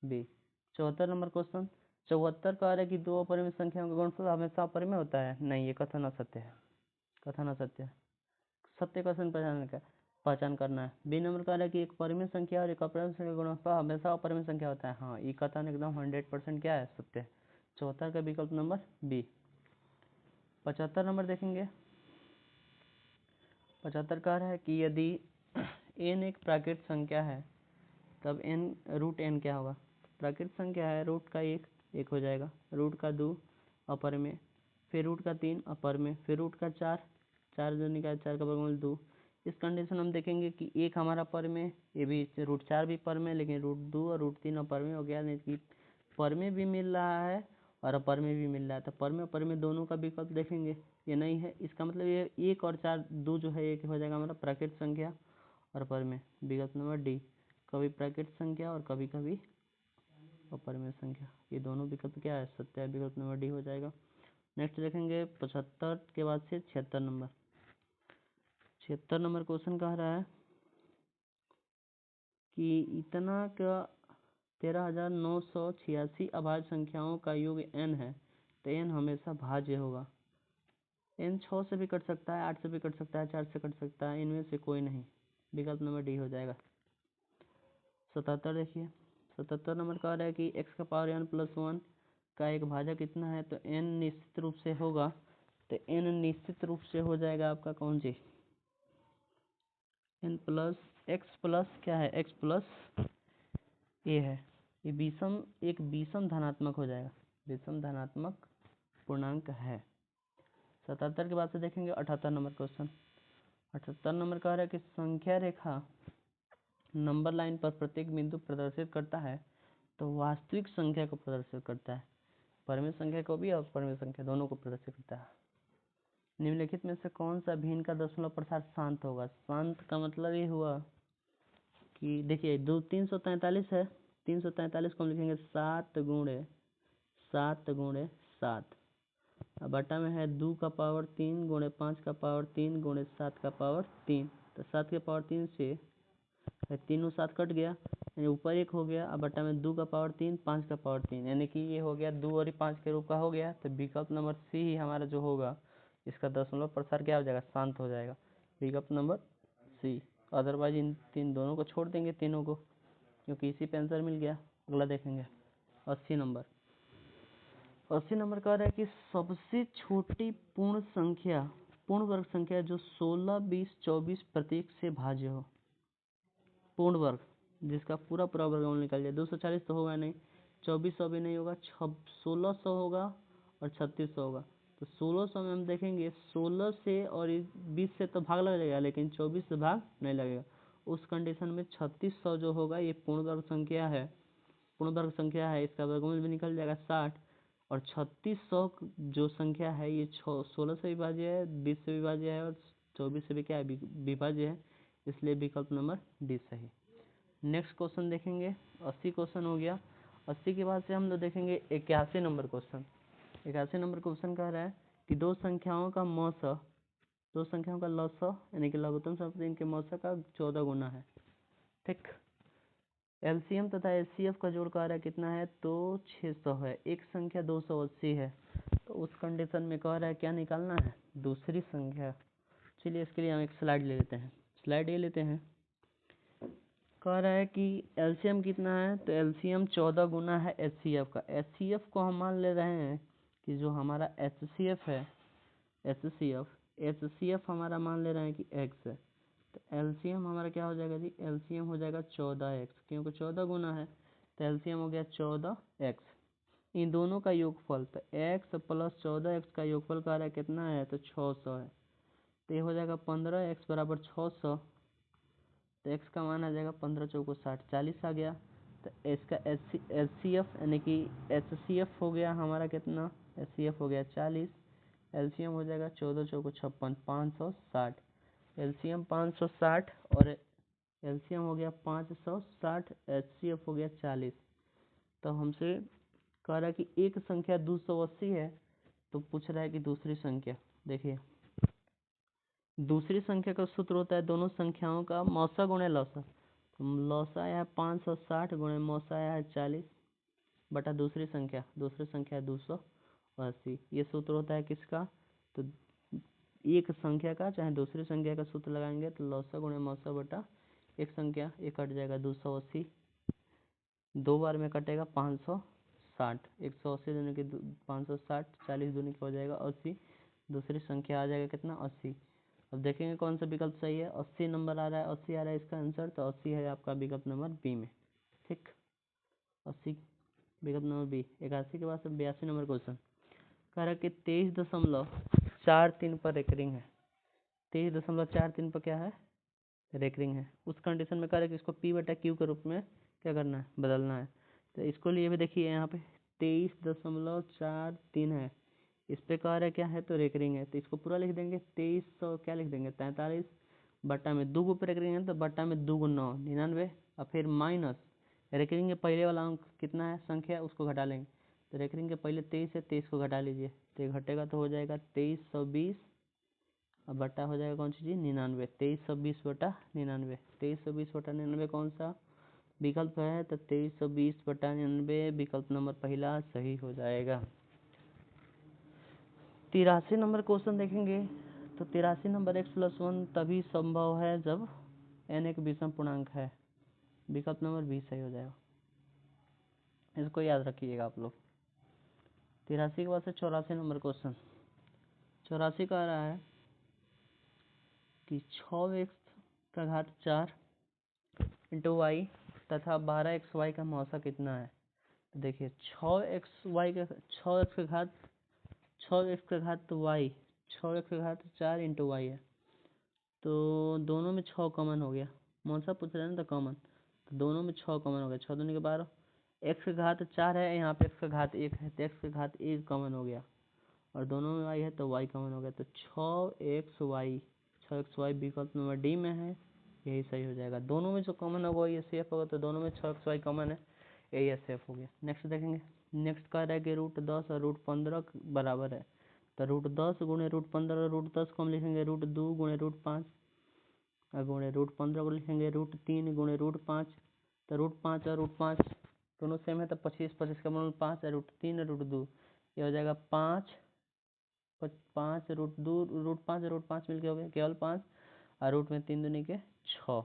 बी। 74 नंबर क्वेश्चन 74 का आ रहा है कि दो अपरिमेय संख्याओं का गुणनफल हमेशा अपरिमेय होता है। नहीं, ये कथन असत्य है, कथन असत्य है। सत्य कथन पहचान करना है। बी नंबर का आ रहा है कि एक परिमेय संख्या और एक अपरिमेय संख्या का गुणनफल हमेशा अपरिमेय संख्या होता है। हाँ, ये कथन एकदम 100% क्या है? सत्य है। 74 का विकल्प नंबर बी। 75 नंबर देखेंगे। 75 का है कि यदि n एक प्राकृत संख्या है तब n √n क्या होगा? प्राकृत संख्या है, रूट का 1 हो जाएगा, रूट का 2 अपर में, फिर रूट का 3 अपर में, फिर रूट का 4, 4 जो निकाले 4 का वर्गमूल 2। इस कंडीशन हम देखेंगे कि 1 हमारा पर में, ये भी √4 भी पर में, लेकिन √2 और √3 अपर में हो गया, नहीं कि पर में भी मिल रहा है और अपर में भी मिल रहा है, तो पर में अपर में दोनों का विकल्प देखेंगे, ये नहीं है। इसका मतलब ये 1 और 4 2 जो है एक हो जाएगा हमारा प्राकृत संख्या और पर में, विकल्प नंबर डी। कभी प्राकृत संख्या और कभी कभी अपरिमेय संख्या, ये दोनों विकल्प क्या है? सत्य है, विकल्प नंबर डी हो जाएगा। नेक्स्ट देखेंगे 75 के बाद से 76 नंबर। 76 नंबर क्वेश्चन कह रहा है कि इतना का 13,986 अभाज्य संख्याओं का योग n है, तो n हमेशा भाज्य होगा। n 6 से भी कट सकता है, 8 से भी कट सकता है, 4 से कट सकता है, इनमें से कोई नहीं, विकल्प नंबर डी हो जाएगा। 77 देखिए 77 नंबर कह रहा है कि x का पावर n+1 का एक भाजक कितना है? तो n निश्चित रूप से होगा, तो n निश्चित रूप से हो जाएगा आपका कौन सी? n प्लस x प्लस क्या है? x प्लस a है, ये एक विषम धनात्मक हो जाएगा, विषम धनात्मक पूर्णांक है। 77 के बाद से देखेंगे 78 नंबर क्वेश्चन। 78 नंबर कह रहा है कि संख्या रेखा नंबर लाइन पर प्रत्येक बिंदु प्रदर्शित करता है तो वास्तविक संख्या को प्रदर्शित करता है, परिमेय संख्या को भी और अपरिमेय संख्या दोनों को प्रदर्शित करता है। निम्नलिखित में से कौन सा भिन्न का दशमलव प्रसार शांत होगा? शांत का मतलब ये हुआ कि देखिए 343 है, 343 को हम लिखेंगे 7 गुणे 7 बटा में है 2 का पावर 3 गुणे 5 का पावर 3 गुणे 7 का पावर 3, तो 7 के पावर 3 से 3 और 7 कट गया, यानी ऊपर 1 हो गया, अब बटा में 2 का पावर 3 5 का पावर 3, यानी कि ये हो गया 2 और 5 के रूप का हो गया। तो विकल्प नंबर सी ही हमारा जो होगा, इसका दशमलव प्रसार क्या हो जाएगा? शांत हो जाएगा, विकल्प नंबर सी। अदरवाइज इन दोनों को छोड़ देंगे, तीनों को, क्योंकि इसी पे आंसर मिल गया। अगला देखेंगे 80 नंबर। 80 नंबर कह रहा है कि सबसे छोटी पूर्ण वर्ग संख्या जो 16, 20, 24 प्रत्येक से भाज्य हो, पूर्ण वर्ग जिसका पूरा वर्गमूल निकल जाए। 240 तो होगा नहीं, 2400 भी नहीं होगा, 1600 होगा और 3600 होगा। तो 1600 में हम देखेंगे 16 से और 20 से तो भाग लग जाएगा, लेकिन 24 से भाग नहीं लगेगा। उस कंडीशन में 3600 जो होगा ये पूर्ण वर्ग संख्या है, इसका वर्गमूल भी निकल जाएगा 60, और 3600 जो संख्या है ये 16 से विभाज्य है, 20 से विभाज्य है और 24 से भी क्या है? विभाज्य है, इसलिए विकल्प नंबर डी सही। नेक्स्ट क्वेश्चन देखेंगे 80 क्वेश्चन हो गया। 80 के बाद से हम लोग देखेंगे 81 नंबर क्वेश्चन। 81 नंबर क्वेश्चन कह रहा है कि दो संख्याओं का मौसा, दो संख्याओं का लसा यानी कि लघुत्तम संख्या इनके मौसा का 14 गुना है। ठीक, एलसीएम तथा एचसीएफ का जोड़ कह रहा है कितना है, तो 600 है। एक संख्या 280 है, तो उस कंडीशन में कह रहा है क्या निकालना है, दूसरी संख्या। चलिए इसके लिए हम एक स्लाइड ले लेते हैं। स्लाइड ये लेते हैं, कह रहा है कि एलसीएम कितना है, तो एलसीएम 14 गुना है एचसीएफ का। एचसीएफ को हम मान ले रहे हैं कि जो हमारा एचसीएफ है, एचसीएफ हमारा मान ले रहे हैं कि एक्स है, तो एलसीएम हमारा क्या हो जाएगा जी, एलसीएम हो जाएगा 14x, क्योंकि 14 गुना है तो एलसीएम हो गया 14x। इन दोनों का योगफल, तो x प्लस 14x का योगफल कह रहा है कितना है, तो 600 है। तो ये हो जाएगा 15x बराबर 600, तो x का मान आ जाएगा 15 चौको 60, 40 आ गया। तो इसका एचसीएफ यानी कि एचसीएफ हो गया हमारा कितना, एचसीएफ हो गया 40, एलसीएम हो जाएगा 14 चौको 56, 560। एलसीएम 560 और एलसीएम हो गया 560, एचसीएफ हो गया 40। तो हमसे कह रहा है कि एक संख्या 280 है, तो पूछ रहा है कि दूसरी संख्या। देखिए दूसरी संख्या का सूत्र होता है दोनों संख्याओं का मौसा गुणे लौसा। लौसा आया है 560 गुणे मौसा आया है 40 बटा दूसरी संख्या है 280। ये सूत्र होता है किसका, तो एक संख्या का चाहे दूसरी संख्या का सूत्र लगाएंगे तो लौसा गुणे मौसा बटा एक संख्या, ये कट जाएगा 280, दो बार में कटेगा 560, 180 दूनी की 560, 40 दूनी की हो जाएगा 80, दूसरी संख्या आ जाएगा कितना 80। अब देखेंगे कौन सा विकल्प सही है, 80 नंबर आ रहा है, 80 आ रहा है इसका आंसर, तो 80 है आपका विकल्प नंबर बी में। ठीक, 80 विकल्प नंबर बी। 81 के बाद से 82 नंबर क्वेश्चन कह रहा है कि 23.43 पर रेकरिंग है। 23.43 पर क्या है, रेकरिंग है। उस कंडीशन में कह रहा है कि इसको पी बटा क्यू के रूप में क्या करना है, बदलना है। तो इसको लिए भी देखिए यहाँ पे 23.43 है, इस पे कह रहा है क्या है, तो रेकरिंग है। तो इसको पूरा लिख देंगे 2300 क्या लिख देंगे 43 बटा में 2 पे रेकरिंग है तो बटा में 2 9 99, और फिर माइनस रेकरिंग के पहले वाला अंक कितना है संख्या, उसको घटा लेंगे। तो रेकरिंग के पहले 23 है, 23 को घटा लीजिए, तो ये घटेगा तो हो जाएगा 2320, अब बटा हो जाएगा कौन सी चीज़ 99, 2320 बटा 99, 2320 बटा 99 कौन सा विकल्प है, तो 2320 बटा 99 विकल्प नंबर पहला सही हो जाएगा। 83 नंबर क्वेश्चन देखेंगे, तो 83 नंबर x+1 तभी संभव है जब n एक विषम पूर्णांक है, विकल्प नंबर बी सही हो जाएगा। इसको याद रखिएगा आप लोग। 83 के बाद से 84 नंबर क्वेश्चन, 84 का आ रहा है कि 6x का घात 4 इंटू वाई तथा 12xy का मौसा कितना है। तो देखिए 6x का घात 6x का घात वाई, 6x का घात 4 इंटू वाई है, तो दोनों में 6 कॉमन हो गया। मौसा पूछ रहे हैं ना, तो कॉमन, तो दोनों में 6 कॉमन हो गया, 6 दूनी के 12, x का घात 4 है, यहाँ पे x का घात 1 है, तो x का घात 1 कॉमन हो गया, और दोनों में y है तो y कॉमन हो गया, तो 6xy विकल्प नंबर डी में है, यही सही हो जाएगा। दोनों में जो कॉमन होगा ये सेफ होगा, तो दोनों में 6xy कॉमन है, यही सेफ हो गया। नेक्स्ट देखेंगे, नेक्स्ट कह रहा है कि √10 और √15 बराबर है, तो √10 गुणे √15, √10 को हम लिखेंगे √2 गुणे √5 और गुणे √15 को लिखेंगे √3 गुणे √5, तो √5 और √5 दोनों सेम है, तो 25 25 का मतलब 5 है, √3 √2 ये हो जाएगा 5 5 √2 √5 √5 मिल के हो गया केवल 5, और रूट में 3 दूनी के 6,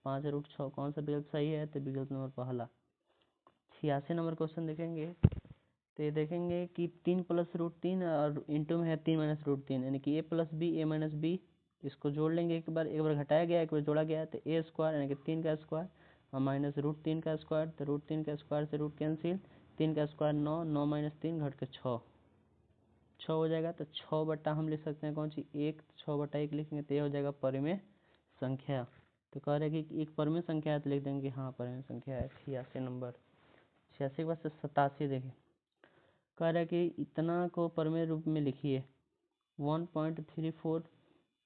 5 √6 कौन सा विकल्प सही है, तो विकल्प नंबर पहला। 86 नंबर क्वेश्चन देखेंगे, तो ये देखेंगे कि 3 + √3 और इंटू में है 3 - √3 यानी कि a + b a - b, इसको जोड़ लेंगे एक बार घटाया गया एक बार जोड़ा गया, तो a² यानी कि 3 का स्क्वायर और माइनस √3 का स्क्वायर, तो √3 का स्क्वायर से रूट कैंसिल, 3 का स्क्वायर 9, 9 - 3 घट के 6 हो जाएगा। तो 6 बटा हम लिख सकते हैं कौन सी 1, 6 बटा 1 लिखेंगे तो ये हो जाएगा परिमेय संख्या। तो कह रहे हैं कि एक परिमेय संख्या है, तो लिख देंगे हाँ परिमेय संख्या है। 86 नंबर। 86 के बाद से 87 देखिए, कह रहा है कि इतना को परिमेय रूप में लिखिए। 1.34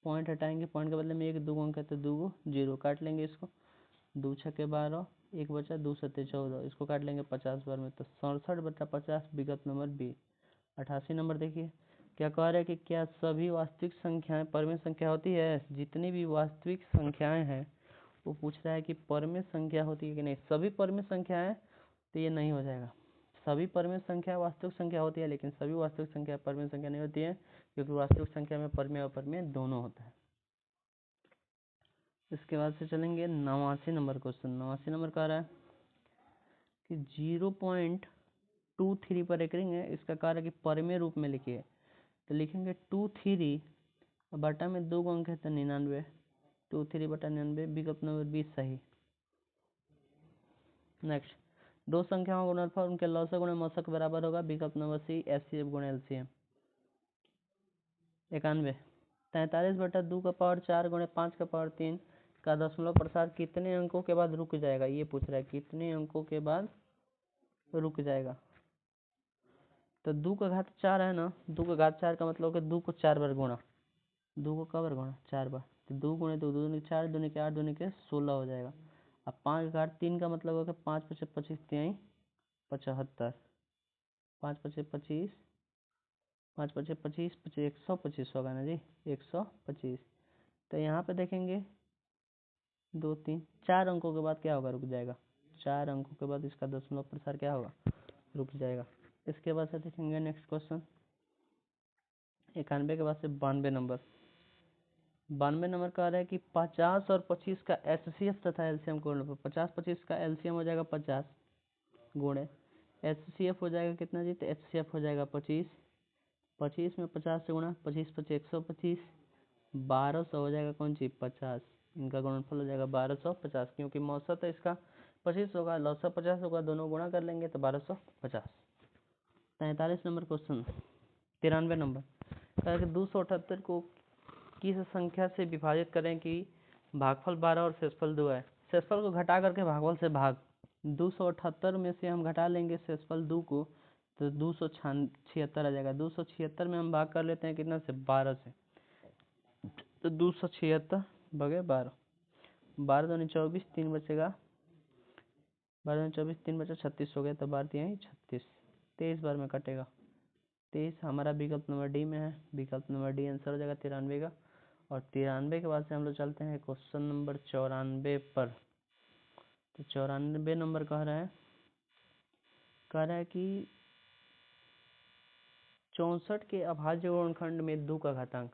पॉइंट हटाएंगे, पॉइंट के बदले में 1 2 अंक है तो 2 0 काट लेंगे इसको, 2 × 6 = 12 एक बचा 2×7=14, इसको काट लेंगे 50 बार में, तो 67/50 विकल्प नंबर बी। 88 नंबर देखिए, क्या कह रहा है कि क्या सभी वास्तविक संख्याएं परमेय संख्या होती है? जितनी भी वास्तविक संख्याएं हैं वो पूछ रहा है कि परमेय संख्या होती है कि नहीं। सभी परमेय संख्याएं, तो ये नहीं हो जाएगा। सभी परमेय संख्या वास्तविक संख्या होती है, लेकिन सभी वास्तविक संख्या परमेय संख्या नहीं होती है, क्योंकि वास्तविक संख्या में परमेय और अपरमेय दोनों होता है। इसके बाद से चलेंगे 89 नंबर क्वेश्चन। 89 नंबर कह रहा है कि 0.23 पर एक रिंग है, इसका कार्य कि परमेय रूप में लिखिए। तो लिखेंगे 23 बटा में 2 अंक है तो 99, 23/99, विकल्प नंबर 20 सही। नेक्स्ट, दो संख्याओं का गुणनफल उनके लॉसक गुणे मौसक बराबर होगा, विकल्प नंबर सी एचसीएफ गुणे एलसीएम। 91, 43/2 गुणे 5/3 का दशमलव प्रसार कितने अंकों के बाद रुक जाएगा? ये पूछ रहा है कितने अंकों के बाद रुक जाएगा। तो 2 का घात 4 है ना, 2 का घात 4 का मतलब है 2 को 4 बार गुणा, 2 को कब बार गुणा? 4 बार। तो 2 गुणे 2, 2 दूनी 4, 2 के 8, 2 के 16 हो जाएगा। अब 5 का घात 3 का मतलब होगा 5 × 25 = 75, 5 × 25, 5 × 25, 125 होगा ना जी, 125। तो यहाँ पे देखेंगे 2 3 4 अंकों के बाद क्या होगा? रुक जाएगा। 4 अंकों के बाद इसका दशमलव प्रसार क्या होगा? रुक जाएगा। इसके बाद से देखेंगे नेक्स्ट क्वेश्चन 91 के बाद से 92 नंबर। 92 नंबर कह रहा है कि 50 और 25 का एचसीएफ तथा एलसीएम को 50-25 का एलसीएम हो जाएगा 50 गुणे एचसीएफ हो जाएगा कितना जी? तो एचसीएफ हो जाएगा 25, 25 में 50 से गुणा, 25×25 125, 1200 हो जाएगा कौन सी? 50। इनका गुणनफल हो जाएगा 1250, क्योंकि मौसत है इसका 25 होगा, लौसक 50 होगा, दोनों गुणा कर लेंगे तो 1250। 43 नंबर क्वेश्चन 93 नंबर कह रहा है कि 278 को किस संख्या से विभाजित करें कि भागफल 12 और शेषफल 2 है? शेषफल को घटा करके भागफल से भाग, 278 में से हम घटा लेंगे शेषफल 2 को, तो 276 आ जाएगा। 276 में हम भाग कर लेते हैं कितना से? 12 से, तो 276 बगे 12, 12 दूनी 24, 3 बचेगा, 12 दूनी 24, 3 बचा 36 हो गया, तो 12 यहीं 36, 23 बार में कटेगा। 23 हमारा विकल्प नंबर डी में है, विकल्प नंबर डी आंसर हो जाएगा 93 का। और 93 के बाद से हम लोग चलते हैं क्वेश्चन नंबर 94 पर। तो 94 नंबर कह रहा है कि 64 के अभाज्य गुणनखंड में 2 का घातांक,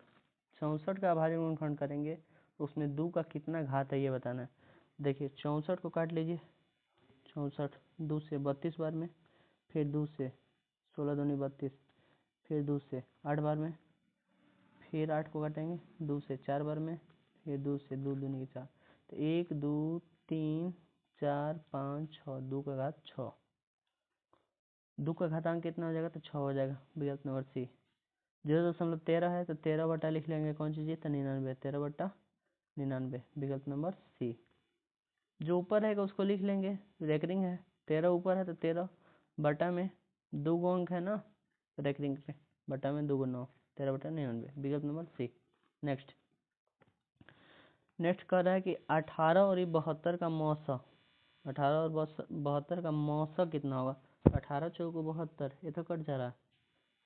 64 का अभाज्य गुणनखंड करेंगे उसमें 2 का कितना घात है ये बताना है। देखिए 64 को काट लीजिए, 64 2 से 32 बार में, फिर 2 से 16 दूनी 32, फिर 2 से 8 बार में, फिर 8 को काटेंगे 2 से 4 बार में, फिर 2 से 2 दूनी 4, तो 1 2 3 4 5 6, 2 का घात 6, 2 का घातांक कितना हो जाएगा? तो 6 हो जाएगा, विकल्प नंबर सी। 0.13 है तो 13 बटा लिख लेंगे कौन सी चीज? तो 99, 13/99, विकल्प नंबर सी। जो ऊपर है उसको लिख लेंगे, रेकरिंग है, 13 ऊपर है तो 13 बटा में 2 अंक है ना रेकरिंग पे, बटा में 2 × 9, 13/99, विकल्प नंबर सी। नेक्स्ट कह रहा है कि 18 और 72 का मौसा, 18 और 72 का मौसा कितना होगा? 18 चौक 72, ये तो कट जा रहा है,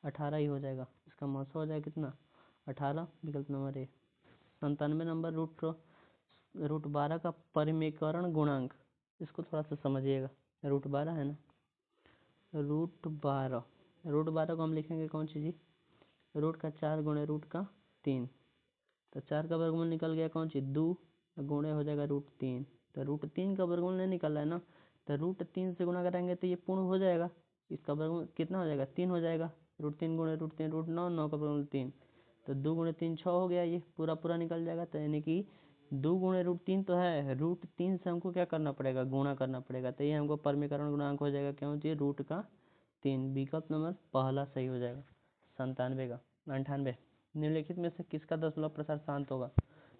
18 ही हो जाएगा, इसका मौसा हो जाएगा कितना? 18, विकल्प नंबर ए। 97 नंबर √12 का परिमेयकरण गुणांक, इसको थोड़ा सा समझिएगा। √12 है ना, √12 को हम लिखेंगे कौन सी जी? रूट का 4 गुणे रूट का 3, तो 4 का वर्गमूल निकल गया कौन सी? 2 गुणे हो जाएगा √3, तो √3 का वर्गमूल नहीं निकल रहा है ना, तो √3 से गुणा करेंगे तो ये पूर्ण हो जाएगा, इसका वर्गमूल कितना हो जाएगा? 3 हो जाएगा, √3 गुणे √3 √9, 9 का वर्गमूल 3, तो 2 गुणे 3 6 हो गया, ये पूरा निकल जाएगा। तो यानी कि 2 गुणे √3 तो है, √3 से हमको क्या करना पड़ेगा? गुणा करना पड़ेगा, तो ये हमको परिमेयकरण गुणांक हो जाएगा क्यों जी? √3, विकल्प नंबर पहला सही हो जाएगा। 97 का 98, निम्नलिखित में से किसका दशमलव प्रसार शांत होगा?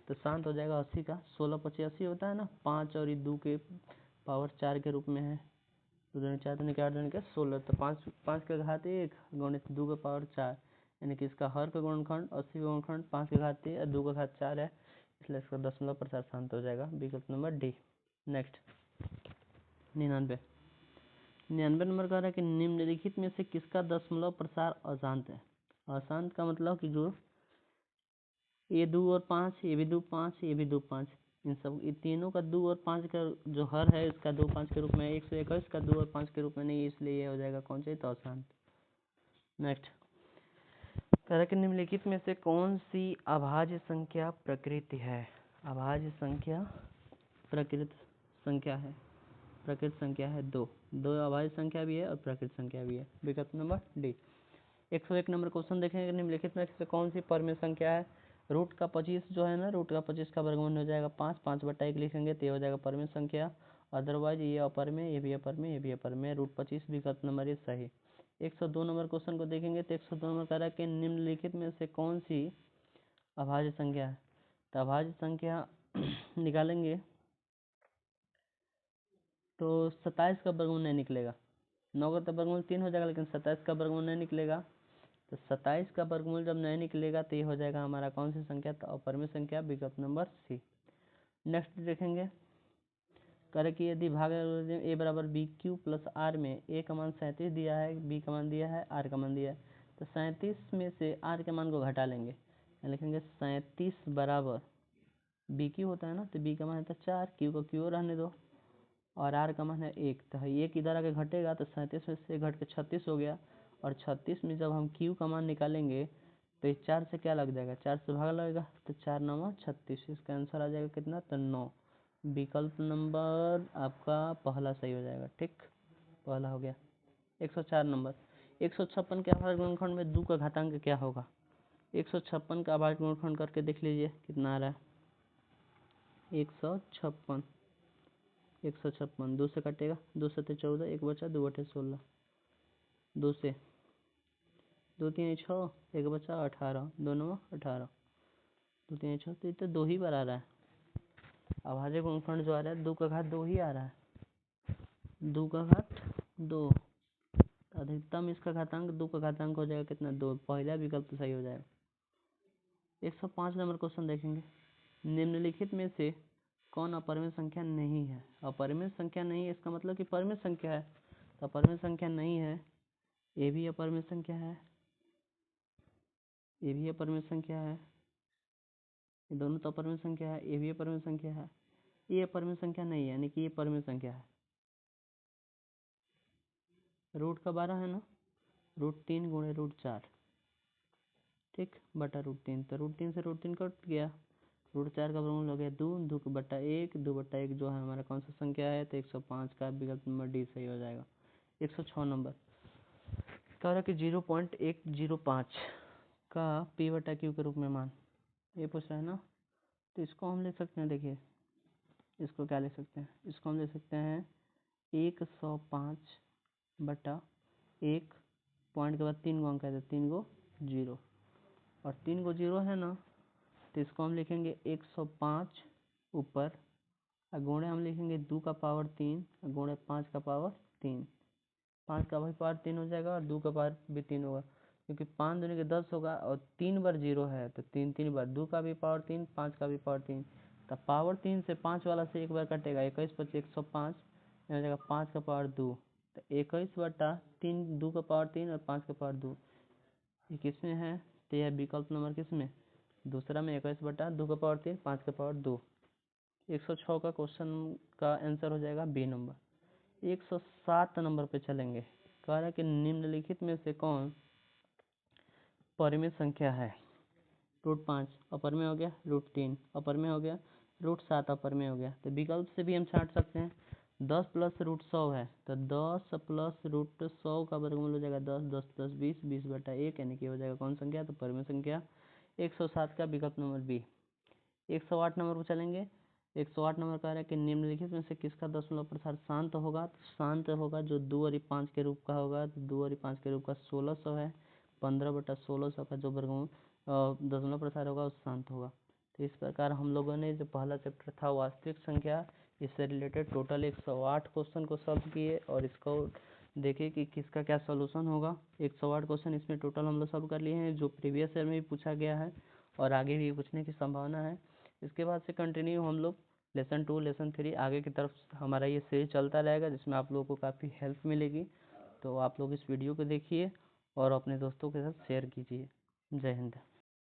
तो शांत हो जाएगा 80 का, 16×25 80 होता है ना, 5 और 2 के पावर 4 के रूप में है, 2 दूनी 4 दूनी 8 दूनी 16, तो 5 का घात 1 गुणित 2 का पावर 4, यानी कि इसका हर का गुणनखंड 80 का गुणनखंड 5 का घात 1 और 2 का घात 4 है, इसलिए इसका दशमलव प्रसार शांत हो जाएगा, विकल्प नंबर डी। नेक्स्ट 99। 99 नंबर कह रहा है कि निम्नलिखित में से किसका दशमलव प्रसार अशांत है। अशांत का मतलब कि जो ये 2 और 5, ये भी 2 5, ये भी 2 5, इन सब ये तीनों का 2 और 5 का जो हर है इसका 2 5 के रूप में 121 का 2 और 5 के रूप में नहीं, इसलिए ये हो जाएगा कौन सा, तो अशांत। नेक्स्ट कह रहा कि निम्नलिखित में से कौन सी अभाज्य संख्या प्रकृति है। अभाज्य संख्या प्रकृत संख्या है। प्रकृत संख्या है दो अभाज्य संख्या भी है और प्रकृत संख्या भी है। विकल्प नंबर डी। 101 नंबर क्वेश्चन देखेंगे। निम्नलिखित में से कौन सी परमेय संख्या है। रूट का 25 जो है ना, रूट का 25 का वर्गमूल हो जाएगा 5, 5/1 लिखेंगे तो ये हो जाएगा परमेय संख्या। अदरवाइज ये अपरमेय, ये भी अपरमेय, ये भी अपरमेय। रूट 25 विकल्प नंबर ये सही। 102 नंबर क्वेश्चन को देखेंगे तो 102 नंबर कह रहा है कि निम्नलिखित में से कौन सी अभाज्य संख्या है। तो अभाज्य संख्या निकालेंगे तो 27 का वर्गमूल नहीं निकलेगा। 9 का तो वर्गमूल 3 हो जाएगा, लेकिन 27 का वर्गमूल नहीं निकलेगा। तो 27 का वर्गमूल जब नहीं निकलेगा तो ये हो जाएगा हमारा कौन सी संख्या, तो अपरमेय संख्या, विकल्प नंबर सी। नेक्स्ट देखेंगे करे कि यदि भाग ए बराबर बी क्यू प्लस आर में ए का मान 37 दिया है, बी का मान दिया है, आर का मान दिया है, तो 37 में से आर के मान को घटा लेंगे। लिखेंगे 37 बराबर बी क्यू होता है ना, तो बी का मान है 4, क्यू को क्यू रहने दो, और आर का मान है 1। तो एक इधर आके घटेगा तो 37 में से घट के 36 हो गया, और 36 में जब हम क्यू का मान निकालेंगे तो इस 4 से क्या लग जाएगा, 4 से भाग लगेगा, तो 4 9 36। इसका आंसर आ जाएगा कितना, तो 9। विकल्प नंबर आपका पहला सही हो जाएगा। ठीक, पहला हो गया। 104 नंबर। 156 के अभाज्य गुणनखंड में 2 का घातांक क्या होगा। 156 का अभाज्य गुणनखंड करके देख लीजिए कितना आ रहा है। 156 2 से कटेगा, 2 से 14, 1 बचा, 2/16, 2 से 2 3 6, 1 बचा 18, 2 9 18, 2 3 6, तो 2 ही बार आ रहा है। अभाज्य गुणनखंड जो आ रहा है 2 का घात 2 ही आ रहा है, 2 का घात 2। अधिकतम इसका घातांक 2 का घातांक हो जाएगा कितना, 2। पहला विकल्प तो सही हो जाएगा। 105 नंबर क्वेश्चन देखेंगे। निम्नलिखित में से कौन अपरिमेय संख्या नहीं है। अपरिमेय संख्या नहीं है इसका मतलब कि परिमेय संख्या है, तो अपरिमेय संख्या नहीं है। ये भी अपरिमेय संख्या है, ये भी अपरिमेय संख्या है, ये दोनों तो अपरिमेय संख्या है, ये भी अपरिमेय संख्या है। ये अपरिमेय संख्या नहीं है, यानी कि ये परिमेय संख्या है। रूट का 12 है ना, √3 गुणे √4, ठीक, बटा √3, तो √3 से √3 कट गया, √4 का वर्गमूल हो गया 2, 2/1, 2/1 जो है हमारा कौन सा संख्या है, तो 105 का विकल्प नंबर डी सही हो जाएगा। 106 नंबर कह रहा है कि 0.105 का p/q के रूप में मान, ये पूछ रहा है ना, तो इसको हम ले सकते हैं। देखिए इसको क्या ले सकते हैं, इसको हम ले सकते हैं 105/1, पॉइंट के बाद 3 गो अंक है, तो 3 गो 0, और 3 गो 0 है ना, तो इसको हम लिखेंगे 105 ऊपर, और गुणे हम लिखेंगे 2 का पावर 3, गुणे 5 का पावर 3। 5 का भी पावर 3 हो जाएगा, और 2 का पावर भी 3 होगा, क्योंकि 5 दूनी के 10 होगा, और 3 बार 0 है, तो 3 बार 2 का भी पावर 3, 5 का भी पावर 3, तो पावर 3 से 5 वाला से एक बार कटेगा, 21 × 105 हो जाएगा 5 का पावर 2, तो 21/3, 2 का पावर 3 और 5 का पावर 2, ये किस में है, तो यह विकल्प नंबर किस में, दूसरा में, 21/2 का पावर 3, 5 का पावर 2। 106 का क्वेश्चन का आंसर हो जाएगा बी नंबर। 107 नंबर पे चलेंगे। कह रहा है कि निम्नलिखित में से कौन परिमेय संख्या है। √5 अपरिमेय हो गया, √3 अपरिमेय हो गया, √7 अपरिमेय हो गया, तो विकल्प से भी हम छांट सकते हैं। 10 + √100 है, तो 10 + √100 का वर्गमूल हो जाएगा 10, 10 + 20, 20/1, यानी कि हो जाएगा कौन संख्या, तो परिमेय संख्या। 107 का विकल्प नंबर बी। 108 नंबर पर चलेंगे। 108 नंबर कह रहा है कि निम्नलिखित में से किसका दशमलव प्रसार शांत होगा। तो शांत होगा जो 2 और 5 के रूप का होगा, तो 2 और 5 के रूप का 1600 है, 15/1600 का जो वर्गमूल दशमलव प्रसार होगा वो शांत होगा। तो इस प्रकार हम लोगों ने जो पहला चैप्टर था वास्तविक संख्या, इससे रिलेटेड टोटल 108 क्वेश्चन को सॉल्व किए, और इसको देखे कि किसका क्या सॉल्यूशन होगा। 108 क्वेश्चन इसमें टोटल हम लोग सॉल्व कर लिए हैं, जो प्रीवियस ईयर में भी पूछा गया है और आगे भी पूछने की संभावना है। इसके बाद से कंटिन्यू हम लोग लेसन 2 लेसन 3 आगे की तरफ हमारा ये सीरीज चलता रहेगा, जिसमें आप लोगों को काफ़ी हेल्प मिलेगी। तो आप लोग इस वीडियो को देखिए और अपने दोस्तों के साथ शेयर कीजिए। जय हिंद।